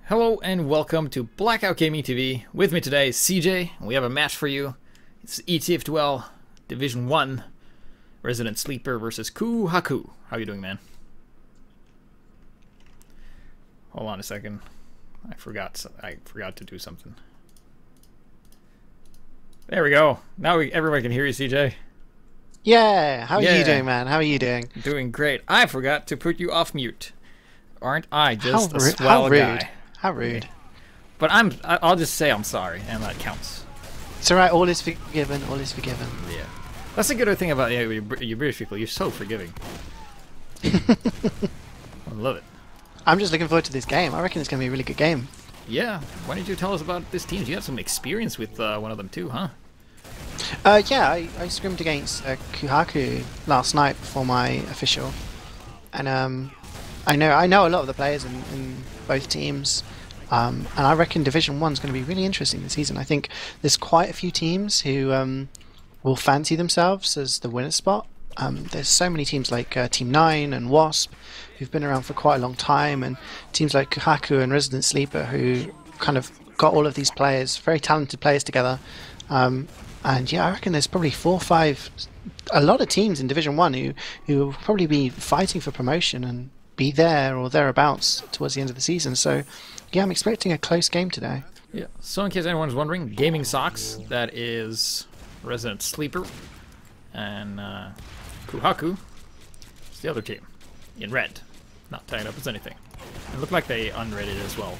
Hello and welcome to Blackout Gaming TV. With me today is CeeJaey, and we have a match for you. It's ETF2L Division 1 ResidentSleeper versus Kuuhaku. How you doing, man? Hold on a second. I forgot to do something. There we go. Now everybody can hear you, CeeJaey. Yeah, how are you doing, man? How are you doing? Doing great. I forgot to put you off mute. Aren't I just a How swell rude. guy? How rude. But I'll just say I'm sorry, and that counts. It's alright, all is forgiven, all is forgiven. Yeah. That's the good thing about you British people. You're so forgiving. I love it. I'm just looking forward to this game. I reckon it's going to be a really good game. Yeah. Why don't you tell us about this team? You have some experience with one of them too, huh? Yeah, I scrimmed against Kuuhaku last night before my official. And I know a lot of the players in both teams. And I reckon Division 1 is going to be really interesting this season. I think there's quite a few teams who will fancy themselves as the winner spot. There's so many teams like Team 9 and Wasp who've been around for quite a long time, and teams like Kuuhaku and ResidentSleeper who kind of got all of these players, very talented players together. And yeah, I reckon there's probably 4 or 5, a lot of teams in Division 1 who will probably be fighting for promotion and be there or thereabouts towards the end of the season. So yeah, I'm expecting a close game today. Yeah. So in case anyone's wondering, Gaming Socks, that is ResidentSleeper, and Kuuhaku is the other team in red, not tied up as anything. It looked like they unredded as well.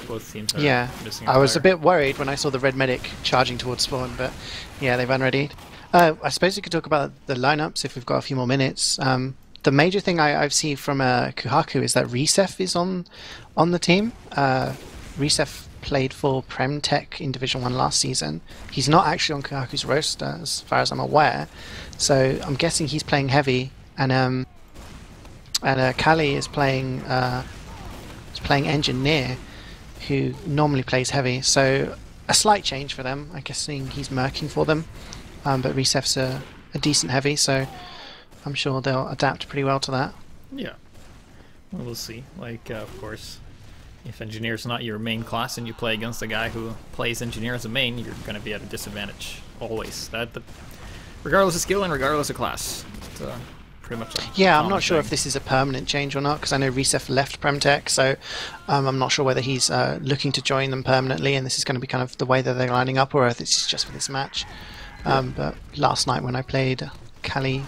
Both teams are missing a I was player. a bit worried when I saw the red medic charging towards spawn, but yeah, they've unreadied. I suppose we could talk about the lineups if we've got a few more minutes. The major thing I've seen from Kuuhaku is that Resef is on the team. Resef played for Prem Tech in Division 1 last season. He's not actually on Kuuhaku's roster as far as I'm aware, so I'm guessing he's playing heavy, and Kali is playing Engineer, who normally plays heavy, so a slight change for them. I'm guessing he's merking for them, but Resef's a decent heavy, so I'm sure they'll adapt pretty well to that. Yeah. Well, we'll see. Like, of course, if Engineer's not your main class and you play against a guy who plays Engineer as a main, you're going to be at a disadvantage, always. Regardless of skill and regardless of class. It's, pretty much yeah, I'm not sure if this is a permanent change or not, because I know Resef left Premtech, so I'm not sure whether he's looking to join them permanently, and this is going to be kind of the way that they're lining up, or if this is just for this match. But last night when I played Kali,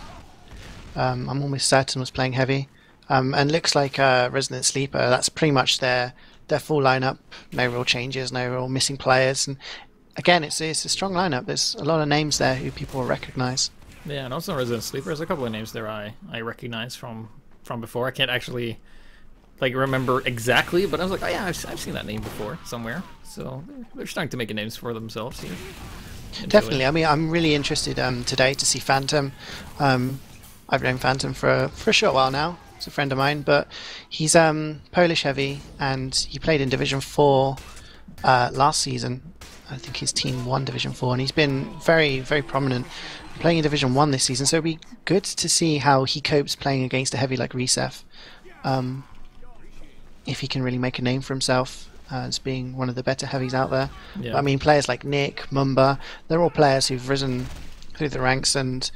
I'm almost certain was playing heavy, and looks like ResidentSleeper, that's pretty much their full lineup. No real changes, no real missing players, and again, it's a strong lineup. There's a lot of names there who people will recognize. Yeah, and also ResidentSleeper, there's a couple of names there I recognize from before. I can't actually like remember exactly, but I was like, oh yeah, I've seen that name before somewhere. So they're starting to make names for themselves here. Definitely. I mean, I'm really interested today to see Phantom. I've known Phantom for a short while now. He's a friend of mine, but he's Polish heavy, and he played in Division 4 last season. I think his team won Division 4, and he's been very, very prominent playing in Division 1 this season, so it'll be good to see how he copes playing against a heavy like Resef. If he can really make a name for himself as being one of the better heavies out there. Yeah. But, I mean, players like Nick, Mumba, they're all players who've risen through the ranks and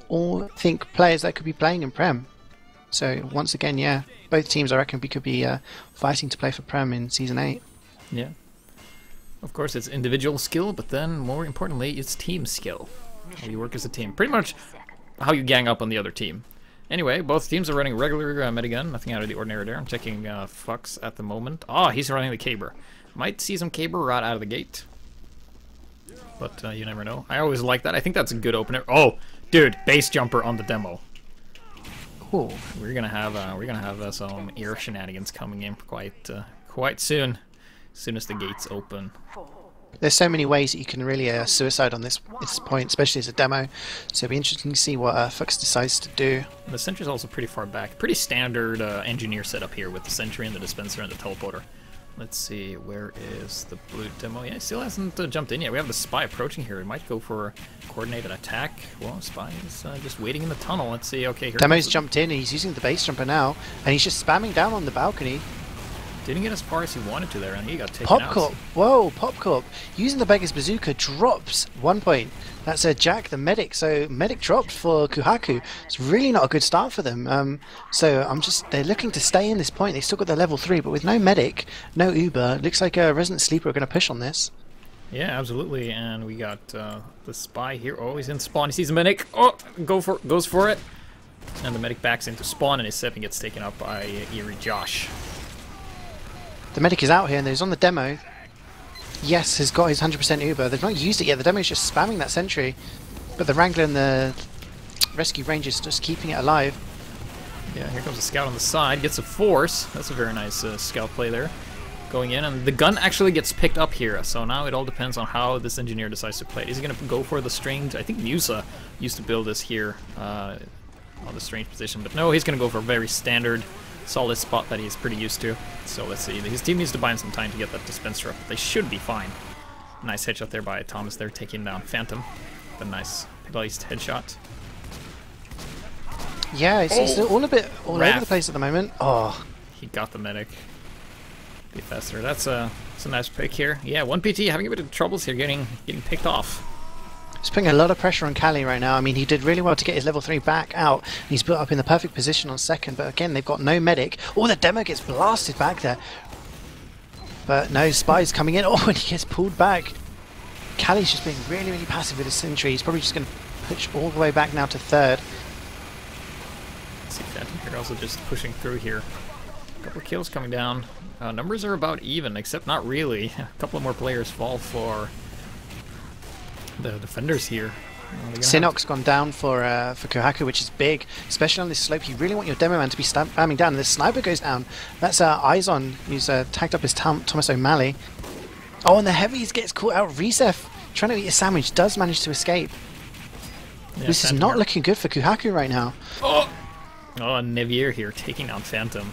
all think players that could be playing in Prem. So once again, yeah, both teams I reckon could be fighting to play for Prem in Season 8. Yeah. Of course, it's individual skill, but then more importantly, it's team skill. How you work as a team. Pretty much how you gang up on the other team. Anyway, both teams are running regular metagun. Nothing out of the ordinary there. I'm checking Fux at the moment. Oh, he's running the Caber. Might see some Caber right out of the gate. But you never know. I always like that. I think that's a good opener. Oh, dude, base jumper on the demo. Cool. We're gonna have some air shenanigans coming in quite soon. As soon as the gates open. There's so many ways that you can really suicide on this point, especially as a demo. So it'll be interesting to see what Fux decides to do. The sentry's also pretty far back. Pretty standard engineer setup here with the sentry and the dispenser and the teleporter. Let's see, where is the blue demo? Yeah, he still hasn't jumped in yet. We have the spy approaching here. He might go for coordinated attack. Well, spy is just waiting in the tunnel. Let's see. Okay, here Demo's jumped in. He's using the base jumper now, and he's just spamming down on the balcony. Didn't get as far as he wanted to there, and he got taken out. Popcorp. Whoa, Popcorp. Using the Beggar's Bazooka drops 1 point. That's Jack, the medic. So medic dropped for Kuuhaku. It's really not a good start for them. So they're looking to stay in this point. They still got their level 3, but with no medic, no Uber, looks like ResidentSleeper are going to push on this. Yeah, absolutely. And we got the spy here. Oh, he's in spawn. He sees the medic. Oh, goes for it. And the medic backs into spawn, and his 7 gets taken up by Eerie Josh. The medic is out here, and he's on the demo. Yes, has got his 100% Uber. They've not used it yet. The demo is just spamming that sentry. But the Wrangler and the Rescue Ranger's just keeping it alive. Yeah, here comes a scout on the side. Gets a force. That's a very nice scout play there. Going in, and the gun actually gets picked up here. So now it all depends on how this engineer decides to play it. Is he going to go for the strange? I think Musa used to build this here on the strange position. But no, he's going to go for a very standard, solid spot that he's pretty used to. So let's see. His team needs to buy him some time to get that dispenser up. They should be fine. Nice headshot there by Thomas there, taking down Phantom. The nice placed headshot. Yeah, he's all a bit all over the place at the moment. Oh, he got the medic. Be faster. That's a nice pick here. Yeah, 1PT having a bit of troubles here, getting picked off. He's putting a lot of pressure on Cali right now. I mean, he did really well to get his level 3 back out. He's built up in the perfect position on second, but again, they've got no medic. Oh, the demo gets blasted back there. But no, Spy's coming in. Oh, and he gets pulled back. Cali's just being really, really passive with his sentry. He's probably just going to push all the way back now to third. Let's see, Phantom here also just pushing through here. A couple of kills coming down. Numbers are about even, except not really. A couple of more players fall for the defenders here. Sinnock's gone down for Kuuhaku, which is big, especially on this slope. You really want your demo man to be spamming down, and the sniper goes down. That's Izon, who's tagged up as Thomas O'Malley. Oh, and the heavies gets caught out. Resef, trying to eat a sandwich, does manage to escape. Yeah, this is not looking good for Kuuhaku right now. Oh, and Nevier here taking down Phantom.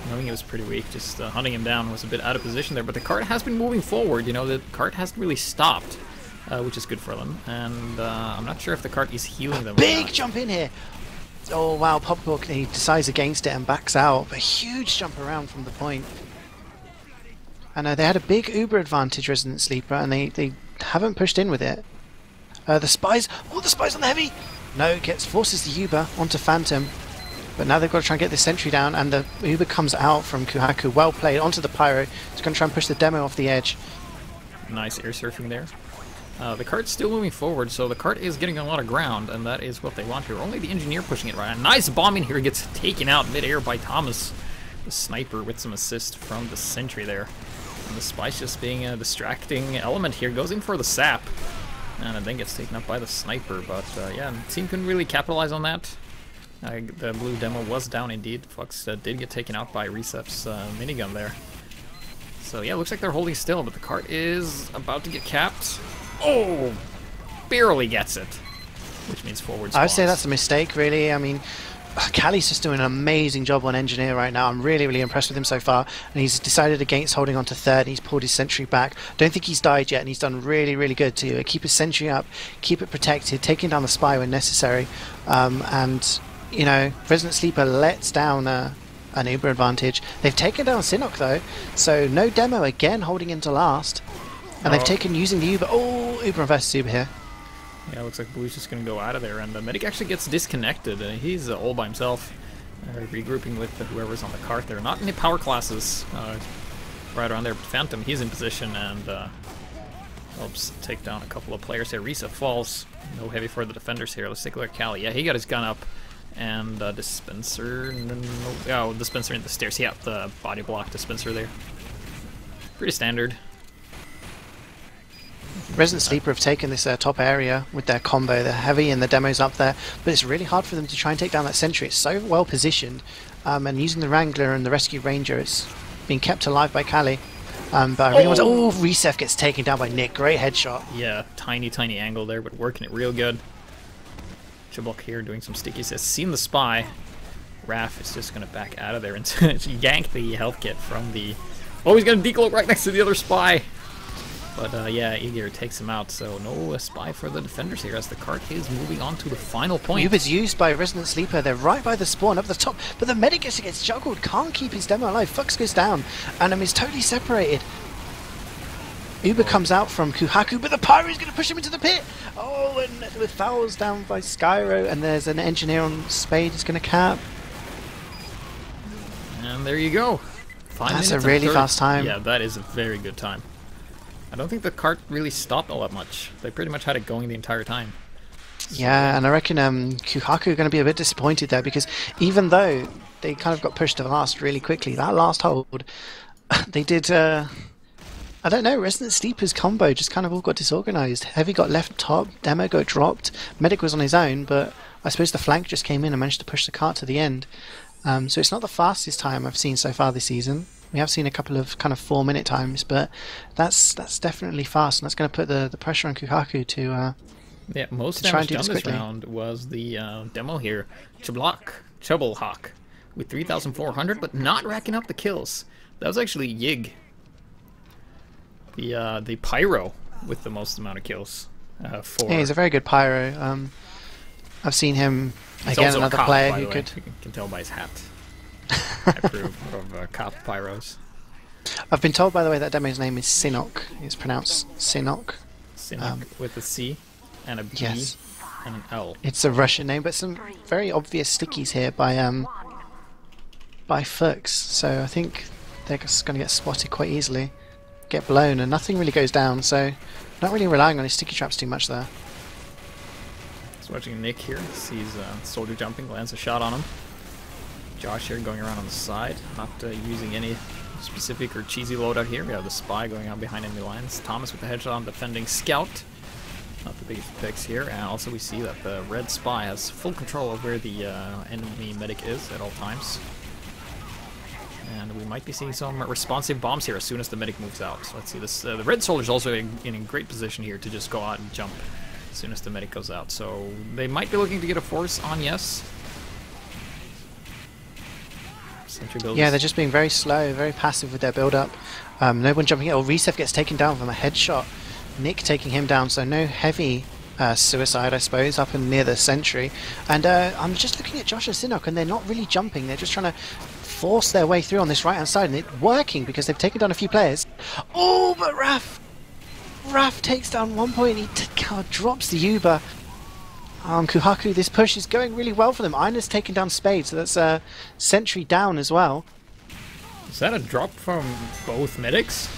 Knowing he was pretty weak, just hunting him down was a bit out of position there, but the cart has been moving forward. You know, the cart hasn't really stopped, which is good for them, and I'm not sure if the cart is healing them. Big jump in here! Oh wow, Popcorp, he decides against it and backs out. A huge jump around from the point. And they had a big Uber advantage, ResidentSleeper, and they haven't pushed in with it. The spies, the spies on the heavy! No, forces the Uber onto Phantom. But now they've got to try and get this sentry down, and the Uber comes out from Kuuhaku. Well played onto the Pyro. He's going to try and push the demo off the edge. Nice air surfing there. The cart's still moving forward, so the cart is getting a lot of ground, and that is what they want here. Only the engineer pushing it right. A nice bombing here gets taken out mid-air by Thomas, the sniper, with some assist from the sentry there. And the spy's just being a distracting element here. Goes in for the sap, and then gets taken up by the sniper. But yeah, the team couldn't really capitalize on that. The blue demo was down indeed. Fox did get taken out by Resef's minigun there. So yeah, looks like they're holding still, but the cart is about to get capped. Oh! Barely gets it. Which means forward spawns. I would say that's a mistake, really. I mean, Cali's just doing an amazing job on engineer right now. I'm really, really impressed with him so far. And he's decided against holding on to third. He's pulled his sentry back. Don't think he's died yet, and he's done really, really good to keep his sentry up, keep it protected, taking down the spy when necessary. And you know, ResidentSleeper lets down an Uber advantage. They've taken down Sinnock though, so no demo again holding into last. And they've taken using the Uber. Oh, Uber versus Uber here. Yeah, looks like Blue's just going to go out of there, and the medic actually gets disconnected. He's all by himself, regrouping with whoever's on the cart there. Not any power classes right around there, but Phantom, he's in position and helps take down a couple of players here. Risa falls. No heavy for the defenders here. Let's take a look at Cali. Yeah, he got his gun up. And dispenser, dispenser in the stairs. Yeah, the body block dispenser there. Pretty standard. ResidentSleeper have taken this top area with their combo. They're heavy and the demo's up there, but it's really hard for them to try and take down that sentry. It's so well positioned, and using the Wrangler and the Rescue Ranger, it's being kept alive by Cali. But I really want to... Oh, Resef gets taken down by Nick. Great headshot. Yeah, tiny angle there, but working it real good. Chibok here doing some sticky says, seen the spy. Raph is just going to back out of there and yank the health kit from the... Oh, he's going to decloak right next to the other spy. But yeah, Igor takes him out, so no spy for the defenders here as the cart is moving on to the final point. Uber's used by ResidentSleeper. They're right by the spawn up the top, but the medic gets juggled, can't keep his demo alive. Fux goes down, and is totally separated. Uber comes out from Kuuhaku, but the Pyro's going to push him into the pit. Oh, and with fouls down by Skyro, and there's an engineer on Spade who's going to cap. And there you go. That's a really fast time. Yeah, that is a very good time. I don't think the cart really stopped all that much. They pretty much had it going the entire time. Yeah, and I reckon Kuuhaku are going to be a bit disappointed there, because even though they kind of got pushed to the last really quickly, that last hold, they did... I don't know, ResidentSleeper's combo just kind of all got disorganized. Heavy got left top, Demo got dropped, Medic was on his own, but I suppose the flank just came in and managed to push the cart to the end. So it's not the fastest time I've seen so far this season. We have seen a couple of kind of 4-minute times, but that's definitely fast, and that's going to put the pressure on Kuuhaku to yeah, most damage done this round was the demo here, Chubbelhawk, with 3,400, but not racking up the kills. That was actually Yig, the Pyro, with the most amount of kills. Yeah, he's a very good Pyro. I've seen him, he's again, also another a cop, player by who the way. could... You can tell by his hat. I approve of cop Pyros. I've been told, by the way, that demo's name is Sinok. It's pronounced Sinok. Sinok with a C and a B and an L. It's a Russian name, but some very obvious stickies here by Fuchs. So I think they're just going to get spotted quite easily, get blown, and nothing really goes down. So not really relying on his sticky traps too much there. Just watching Nick here, sees Soldier jumping, lands a shot on him. Josh here going around on the side, not using any specific or cheesy loadout here. We have the Spy going out behind enemy lines. Thomas with the headshot on defending Scout. Not the biggest picks here. And also we see that the red Spy has full control of where the enemy medic is at all times. And we might be seeing some responsive bombs here as soon as the medic moves out. So let's see this. The red soldier's also in a great position here to just go out and jump as soon as the medic goes out. So they might be looking to get a force on Yes. Yeah, they're just being very slow, very passive with their build-up. No one jumping in. Oh, Reset gets taken down from a headshot. Nick taking him down, so no heavy suicide, I suppose, up and near the sentry. And I'm just looking at Josh and Sinok, and they're not really jumping. They're just trying to force their way through on this right-hand side, and it's working because they've taken down a few players. Oh, but Raf takes down 1 point. He drops the Uber. Kuuhaku, this push is going really well for them. Ina's taken down Spade, so that's sentry down as well. Is that a drop from both medics?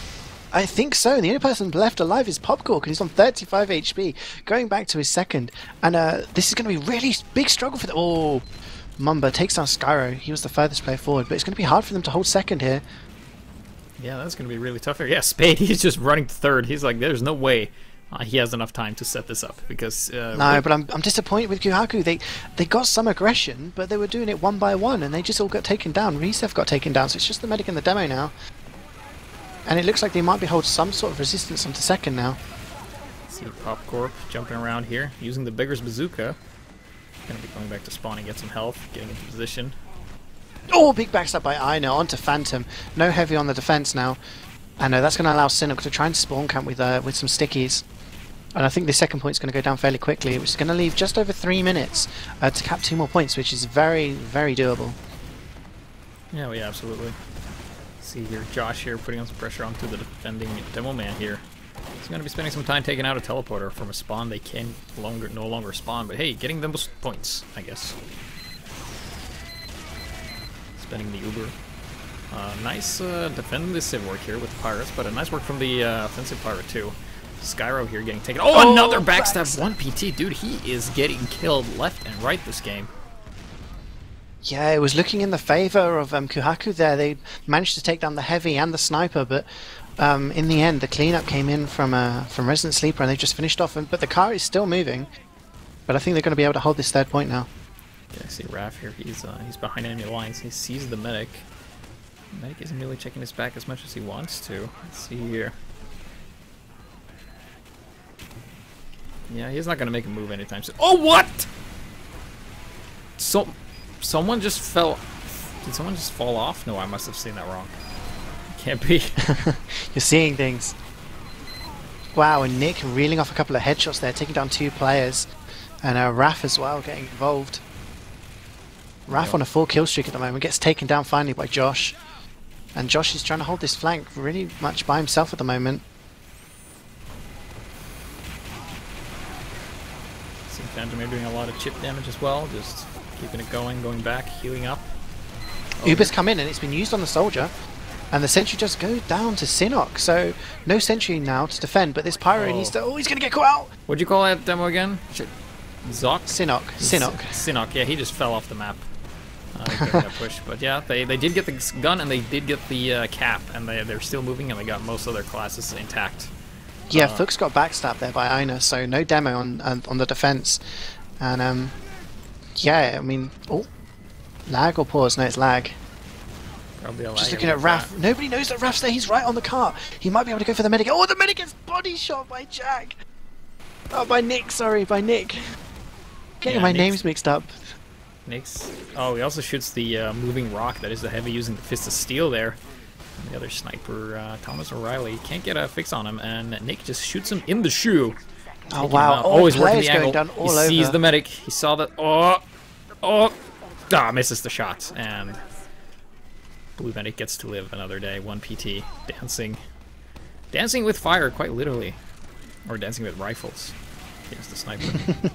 I think so. The only person left alive is Popcork, and he's on 35 HP, going back to his second. And this is going to be a really big struggle for them. Oh, Mumba takes down Skyro. He was the furthest player forward, but it's going to be hard for them to hold second here. Yeah, that's going to be really tough here. Yeah, Spade, he's just running third. He's like, there's no way he has enough time to set this up because no, but I'm disappointed with Kuuhaku. They got some aggression, but they were doing it one by one, and they just all got taken down. Reset got taken down, so it's just the medic and the demo now. And it looks like they might be holding some sort of resistance onto second now. See Popcorp jumping around here, using the Beggar's Bazooka. Gonna be going back to spawn and get some health, getting into position. Oh, big backstab by Ina onto Phantom. No heavy on the defense now. And that's going to allow Sinok to try and spawn camp with some stickies. And I think the second point is going to go down fairly quickly, which is going to leave just over 3 minutes to cap 2 more points, which is very, very doable. Yeah, we absolutely. See here, Josh here putting on some pressure onto the defending demo man here. He's going to be spending some time taking out a teleporter from a spawn they can no longer spawn, but hey, getting those points, I guess. Spending the Uber. Nice defensive work here with the Pirates, but a nice work from the offensive Pirate too. Skyro here getting taken. Oh, another backstab. 1 PT. Dude, he is getting killed left and right this game. Yeah, it was looking in the favor of Kuuhaku there. They managed to take down the heavy and the sniper, but in the end, the cleanup came in from ResidentSleeper, and they just finished off. But the car is still moving. But I think they're going to be able to hold this third point now. Yeah, I see Raf here. He's behind enemy lines. He sees the medic. The medic isn't really checking his back as much as he wants to. Let's see here. Yeah, he's not going to make a move anytime soon. Oh, what? Someone just fell. Did someone just fall off? No, I must have seen that wrong. Can't be. You're seeing things. Wow, and Nick reeling off a couple of headshots there, taking down 2 players. And Raf as well getting involved. Raf on a 4 kill streak at the moment, gets taken down finally by Josh. And Josh is trying to hold this flank really much by himself at the moment. See Phantom here doing a lot of chip damage as well, just keeping it going back, healing up. Uber's come in and it's been used on the soldier. And the sentry just goes down to Sinnock, so no sentry now to defend, but this Pyro needs to... Oh, he's going to get caught out! What'd you call that demo again? Zoc? Sinnock, yeah, he just fell off the map. During that push. But yeah, they did get the gun and they did get the cap, and they're still moving and they got most of their classes intact. Yeah, Fuchs got backstabbed there by Ina, so no demo on the defense. And yeah, I mean... Oh, lag or pause? No, it's lag. Probably a lag. Just looking at Raf. Nobody knows that Raf's there. He's right on the cart. He might be able to go for the medic. Oh, the medic gets body shot by Jack. Oh, by Nick. Sorry, by Nick. Getting my names mixed up. Nick's. Oh, he also shoots the moving rock that is the heavy using the Fist of Steel there. And the other sniper, Thomas O'Reilly, can't get a fix on him, and Nick just shoots him in the shoe. Oh wow! Always working the angle. Down all he sees the medic. He saw that. Misses the shot, and Blue Medic gets to live another day. 1 PT, dancing with fire, quite literally, or dancing with rifles. Here's the sniper.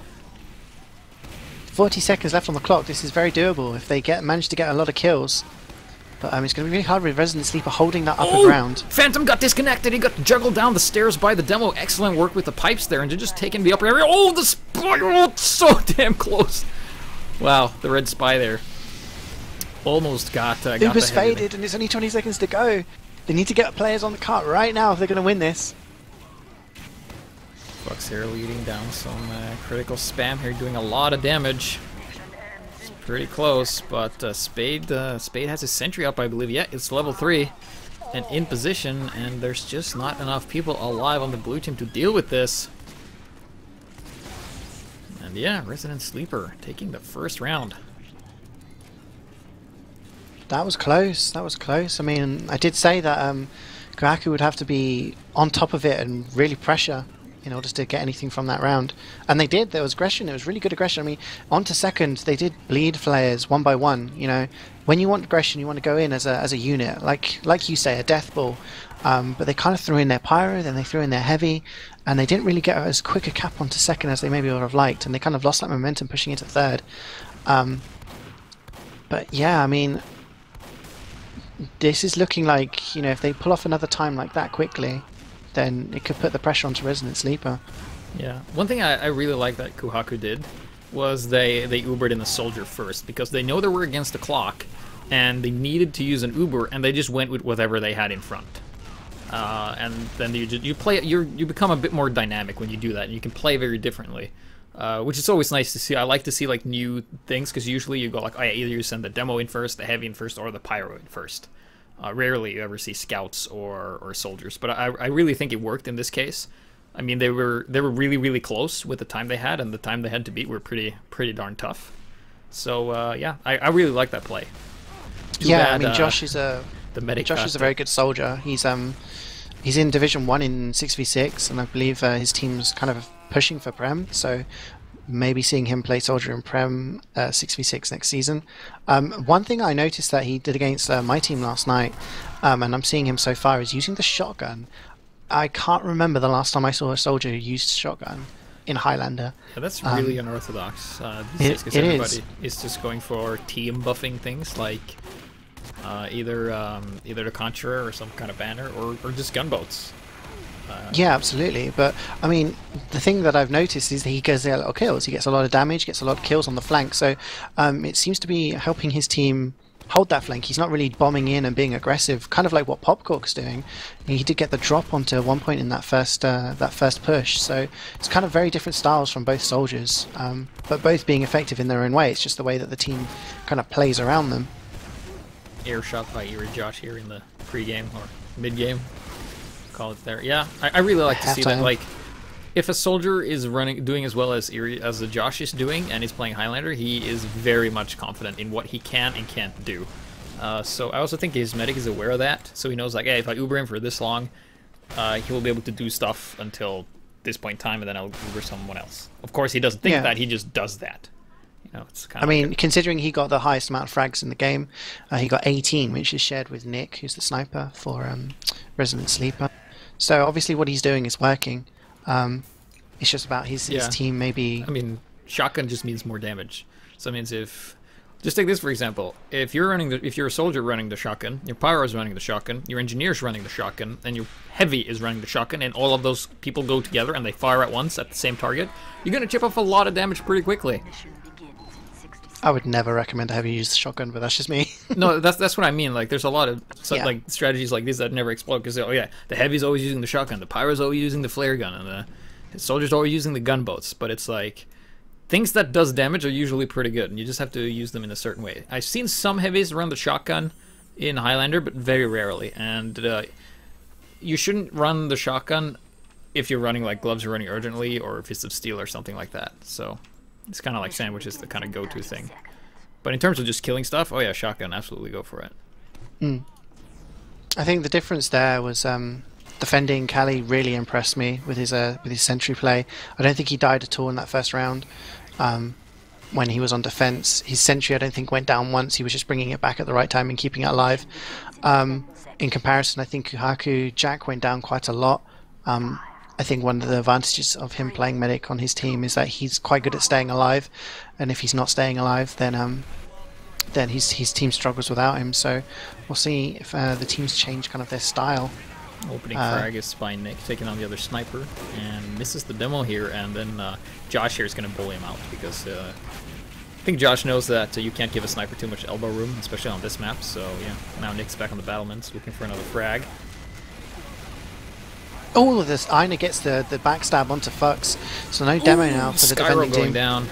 40 seconds left on the clock. This is very doable if they manage to get a lot of kills. But it's going to be really hard with ResidentSleeper holding that upper ground. Phantom got disconnected. He got juggled down the stairs by the demo. Excellent work with the pipes there, and just taking the upper area. Oh, the spiral! So damn close. Wow, the red spy there. Almost got Uber's faded, and it's only 20 seconds to go. They need to get players on the cart right now if they're going to win this. Bucks here leading down some critical spam here, doing a lot of damage. It's pretty close, but Spade has his sentry up, I believe. Yeah, it's level 3 and in position, and there's just not enough people alive on the blue team to deal with this. And yeah, ResidentSleeper taking the first round. That was close. That was close. I mean, I did say that Kuuhaku would have to be on top of it and really pressure in order to get anything from that round. And they did. There was aggression. It was really good aggression. I mean, on to second, they did bleed players one by one. You know, when you want aggression, you want to go in as a unit, like you say, a death ball. But they kind of threw in their pyro, then they threw in their heavy, and they didn't really get as quick a cap onto second as they maybe would have liked, and they kind of lost that momentum pushing into third. But yeah, I mean, this is looking like, you know, if they pull off another time like that quickly, then it could put the pressure onto ResidentSleeper. Yeah, one thing I really like that Kuuhaku did was they Ubered in the soldier first, because they know they were against the clock and they needed to use an Uber, and they just went with whatever they had in front. And then you become a bit more dynamic when you do that, and you can play very differently, which is always nice to see. I like to see like new things, because usually you go like, oh yeah, either you send the demo in first, the heavy in first, or the pyro in first. Rarely you ever see scouts or soldiers, but I really think it worked in this case. I mean, they were really close with the time they had, and the time they had to beat were pretty darn tough. So yeah, I really like that play. Too bad, I mean, Josh is a very good soldier. He's in Division 1 in 6v6, and I believe his team's kind of pushing for Prem, so maybe seeing him play soldier in Prem 6v6 next season. One thing I noticed that he did against my team last night, and I'm seeing him so far, is using the shotgun. I can't remember the last time I saw a soldier who used shotgun in Highlander. Yeah, that's really unorthodox. Everybody is just going for team buffing things like either the Conjurer or some kind of banner, or just gunboats. Yeah, absolutely. But I mean, the thing that I've noticed is that he gets a lot of kills. He gets a lot of damage, gets a lot of kills on the flank. So it seems to be helping his team hold that flank. He's not really bombing in and being aggressive, kind of like what Popcork's doing. He did get the drop onto one point in that first push. So it's kind of very different styles from both soldiers, but both being effective in their own way. It's just the way that the team kind of plays around them. Air shot by Eerie Josh here in the pre-game or mid-game. Call it there. Yeah, I really like to see that. Like, if a soldier is doing as well as the Josh is doing, and he's playing Highlander, he is very much confident in what he can and can't do. So I also think his medic is aware of that, so he knows like, hey, if I Uber him for this long, he will be able to do stuff until this point in time, and then I'll Uber someone else. Of course, he doesn't think that, he just does that. You know, it's kind of. I mean, considering he got the highest amount of frags in the game, he got 18, which is shared with Nick, who's the sniper for ResidentSleeper. So obviously, what he's doing is working. It's just about his team maybe. I mean, shotgun just means more damage. So it means if. Just take this for example. If you're a soldier running the shotgun, your pyro is running the shotgun, your engineer's running the shotgun, and your heavy is running the shotgun, and all of those people go together and they fire at once at the same target, you're gonna chip off a lot of damage pretty quickly. I would never recommend a heavy use the shotgun, but that's just me. No, that's what I mean. Like, there's a lot of like strategies like this that never explode because the heavy's always using the shotgun, the pyro's always using the flare gun, and the soldier's always using the gunboats. But it's like. Things that does damage are usually pretty good, and you just have to use them in a certain way. I've seen some heavies run the shotgun in Highlander, but very rarely. And you shouldn't run the shotgun if you're running like Gloves Are Running Urgently or Fist of Steel or something like that. So it's kind of like Sandwich is the kind of go-to thing. But in terms of just killing stuff, oh yeah, shotgun, absolutely go for it. I think the difference there was defending Kali really impressed me with his sentry play. I don't think he died at all in that first round. When he was on defense, his sentry I don't think went down once. He was just bringing it back at the right time and keeping it alive. In comparison, I think Kuuhaku Jack went down quite a lot. I think one of the advantages of him playing medic on his team is that he's quite good at staying alive, and if he's not staying alive, then his team struggles without him. So we'll see if the teams change kind of their style. Opening frag is by Nick, taking on the other sniper, and misses the demo here, and then Josh here is going to bully him out, because I think Josh knows that you can't give a sniper too much elbow room, especially on this map, so yeah, now Nick's back on the battlements, looking for another frag. Oh, this Aina gets the backstab onto Fux, so no demo now for the defending team. Going down.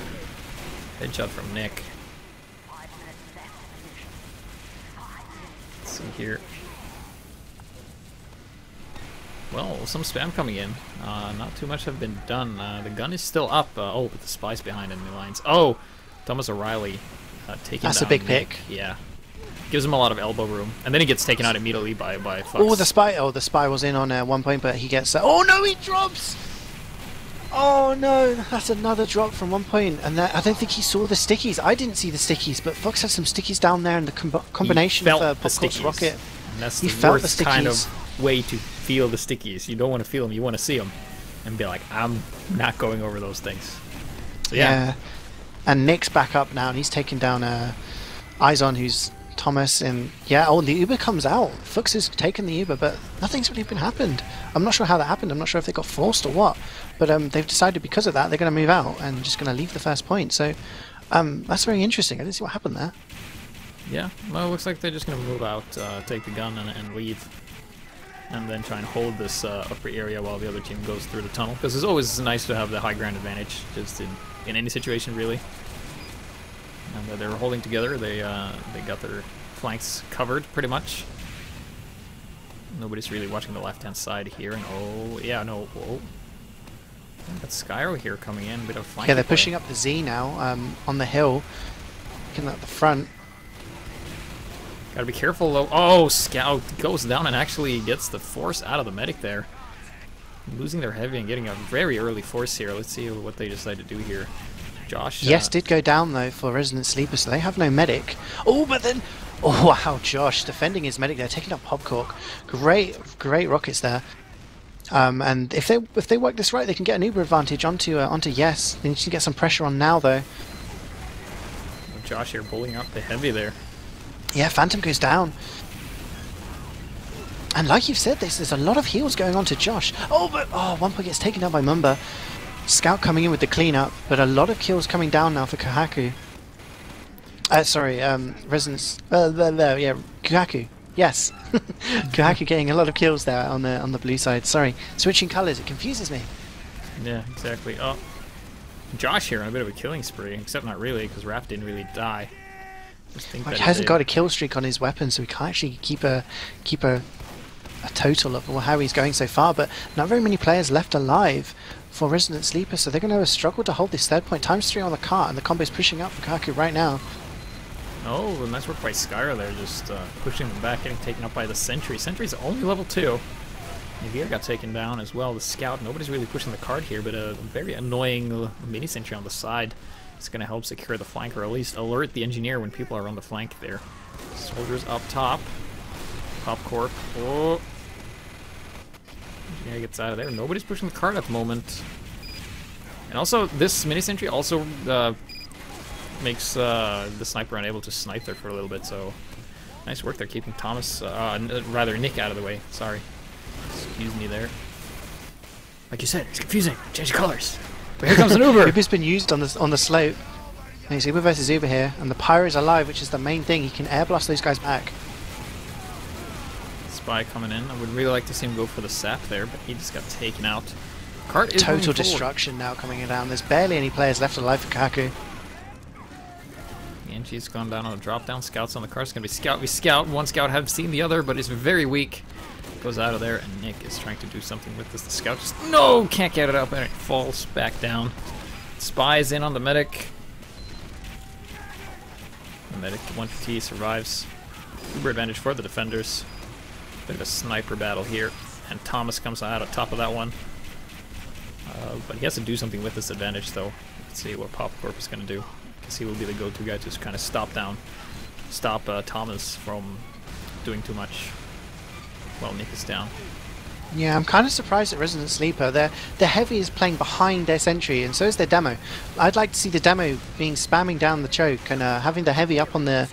Headshot from Nick. Let's see here. Well, some spam coming in. Not too much have been done. The gun is still up. Oh, but the spy's behind enemy lines. Oh, Thomas O'Reilly taking That's down a big Nick. pick. Yeah, gives him a lot of elbow room, and then he gets taken out immediately by Fox. Oh, the spy! Oh, the spy was in on one point, but he gets. Oh no, he drops! Oh no, that's another drop from one point, and I don't think he saw the stickies. I didn't see the stickies, but Fox had some stickies down there, and the combination of Popcorn's rocket. And that's the worst kind of way to feel the stickies. You don't want to feel them, you want to see them and be like, I'm not going over those things. So yeah. And Nick's back up now, and he's taking down Izon, who's Thomas, and the Uber comes out. Fuchs has taken the Uber, but nothing's really been happened. I'm not sure how that happened. I'm not sure if they got forced or what, but they've decided because of that they're going to move out and just going to leave the first point. So that's very interesting. I didn't see what happened there. Yeah, well, it looks like they're just going to move out, take the gun and leave, and then try and hold this upper area while the other team goes through the tunnel, because it's always nice to have the high ground advantage, just in any situation, really. And they were holding together. They got their flanks covered, pretty much. Nobody's really watching the left-hand side here, and got Skyro here coming in, a bit of flank. Yeah, they're pushing up the Z now, on the hill, looking at the front. Gotta be careful though. Oh, Scout goes down and actually gets the force out of the medic there. Losing their heavy and getting a very early force here. Let's see what they decide to do here. Josh. Yes, did go down though for ResidentSleeper, so they have no medic. Oh, but then, oh wow, Josh defending his medic there, taking up Popcork. Great rockets there. And if they work this right, they can get an Uber advantage onto Yes. They need to get some pressure on now though. Josh here bullying up the heavy there. Yeah, Phantom goes down. And like you've said, there's a lot of heals going on to Josh. Oh, but one point gets taken down by Mumba. Scout coming in with the cleanup, but a lot of kills coming down now for Kuuhaku. Kuuhaku. Yes. Kuuhaku getting a lot of kills there on the blue side. Sorry, switching colours, it confuses me. Yeah, exactly. Oh, Josh here on a bit of a killing spree, except not really, because Raph didn't really die. He hasn't got a kill streak on his weapon, so he can't actually keep a total of how he's going so far. But not very many players left alive for ResidentSleeper, so they're going to struggle to hold this third point. ×3 on the cart, and the combo's pushing up for Kuuhaku right now. Oh, and nice work by Skyro there, just pushing them back, getting taken up by the Sentry. Sentry's only level 2. Navir got taken down as well. The scout, nobody's really pushing the card here, but a very annoying mini sentry on the side is going to help secure the flank, or at least alert the engineer when people are on the flank there. Soldiers up top. Pop Corp. Oh. Engineer gets out of there. Nobody's pushing the card at the moment. And also, this mini sentry also makes the sniper unable to snipe there for a little bit, so nice work there keeping Thomas, rather Nick out of the way. Sorry. Excuse me there. Like you said, it's confusing. Change the colors. But here comes an Uber. Uber's been used on the slope. And it's Uber versus Uber here, and the Pyro's alive, which is the main thing. He can air blast those guys back. Spy coming in. I would really like to see him go for the sap there, but he just got taken out. Cart is Total destruction now coming down. There's barely any players left alive for Kuuhaku. Angie's gone down on a drop down. Scouts on the car. It's going to be scout v scout. One scout have seen the other, but is very weak. Goes out of there, and Nick is trying to do something with this. The scout just, no, can't get it up, and it falls back down. Spy's in on the medic. The medic 1PT survives. Uber advantage for the defenders. Bit of a sniper battle here, and Thomas comes out on top of that one. But he has to do something with this advantage, though. Let's see what Popcorp is going to do. Because he will be the go-to guy to just kind of stop Thomas from doing too much while Nick is down. Yeah, I'm kind of surprised at ResidentSleeper. Their heavy is playing behind their sentry, and so is their demo. I'd like to see the demo being spamming down the choke and having the heavy up on the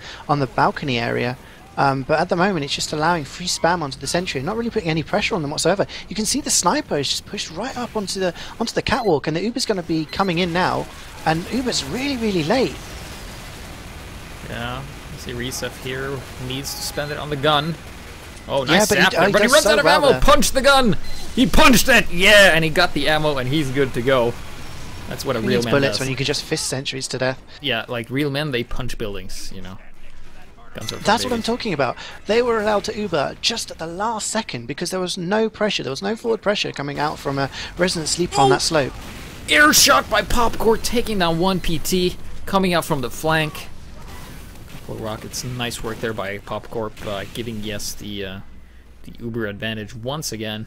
balcony area. But at the moment, it's just allowing free spam onto the sentry, and not really putting any pressure on them whatsoever. You can see the sniper is just pushed right up onto the catwalk, and the Uber's going to be coming in now, and Uber's really late. Yeah, you see Resef here needs to spend it on the gun. Oh, nice yeah, sap there, but he runs out of ammo. Punch the gun. He punched it. Yeah, and he got the ammo, and he's good to go. That's what a real man bullets does. When you could just fist sentries to death. Yeah, like real men, they punch buildings, you know. That's what I'm talking about. They were allowed to Uber just at the last second because there was no pressure. There was no forward pressure coming out from a ResidentSleeper on that slope. Air shot by Popcorn, taking down one PT, coming out from the flank. Couple of rockets. Nice work there by Popcorp, giving Yes the Uber advantage once again.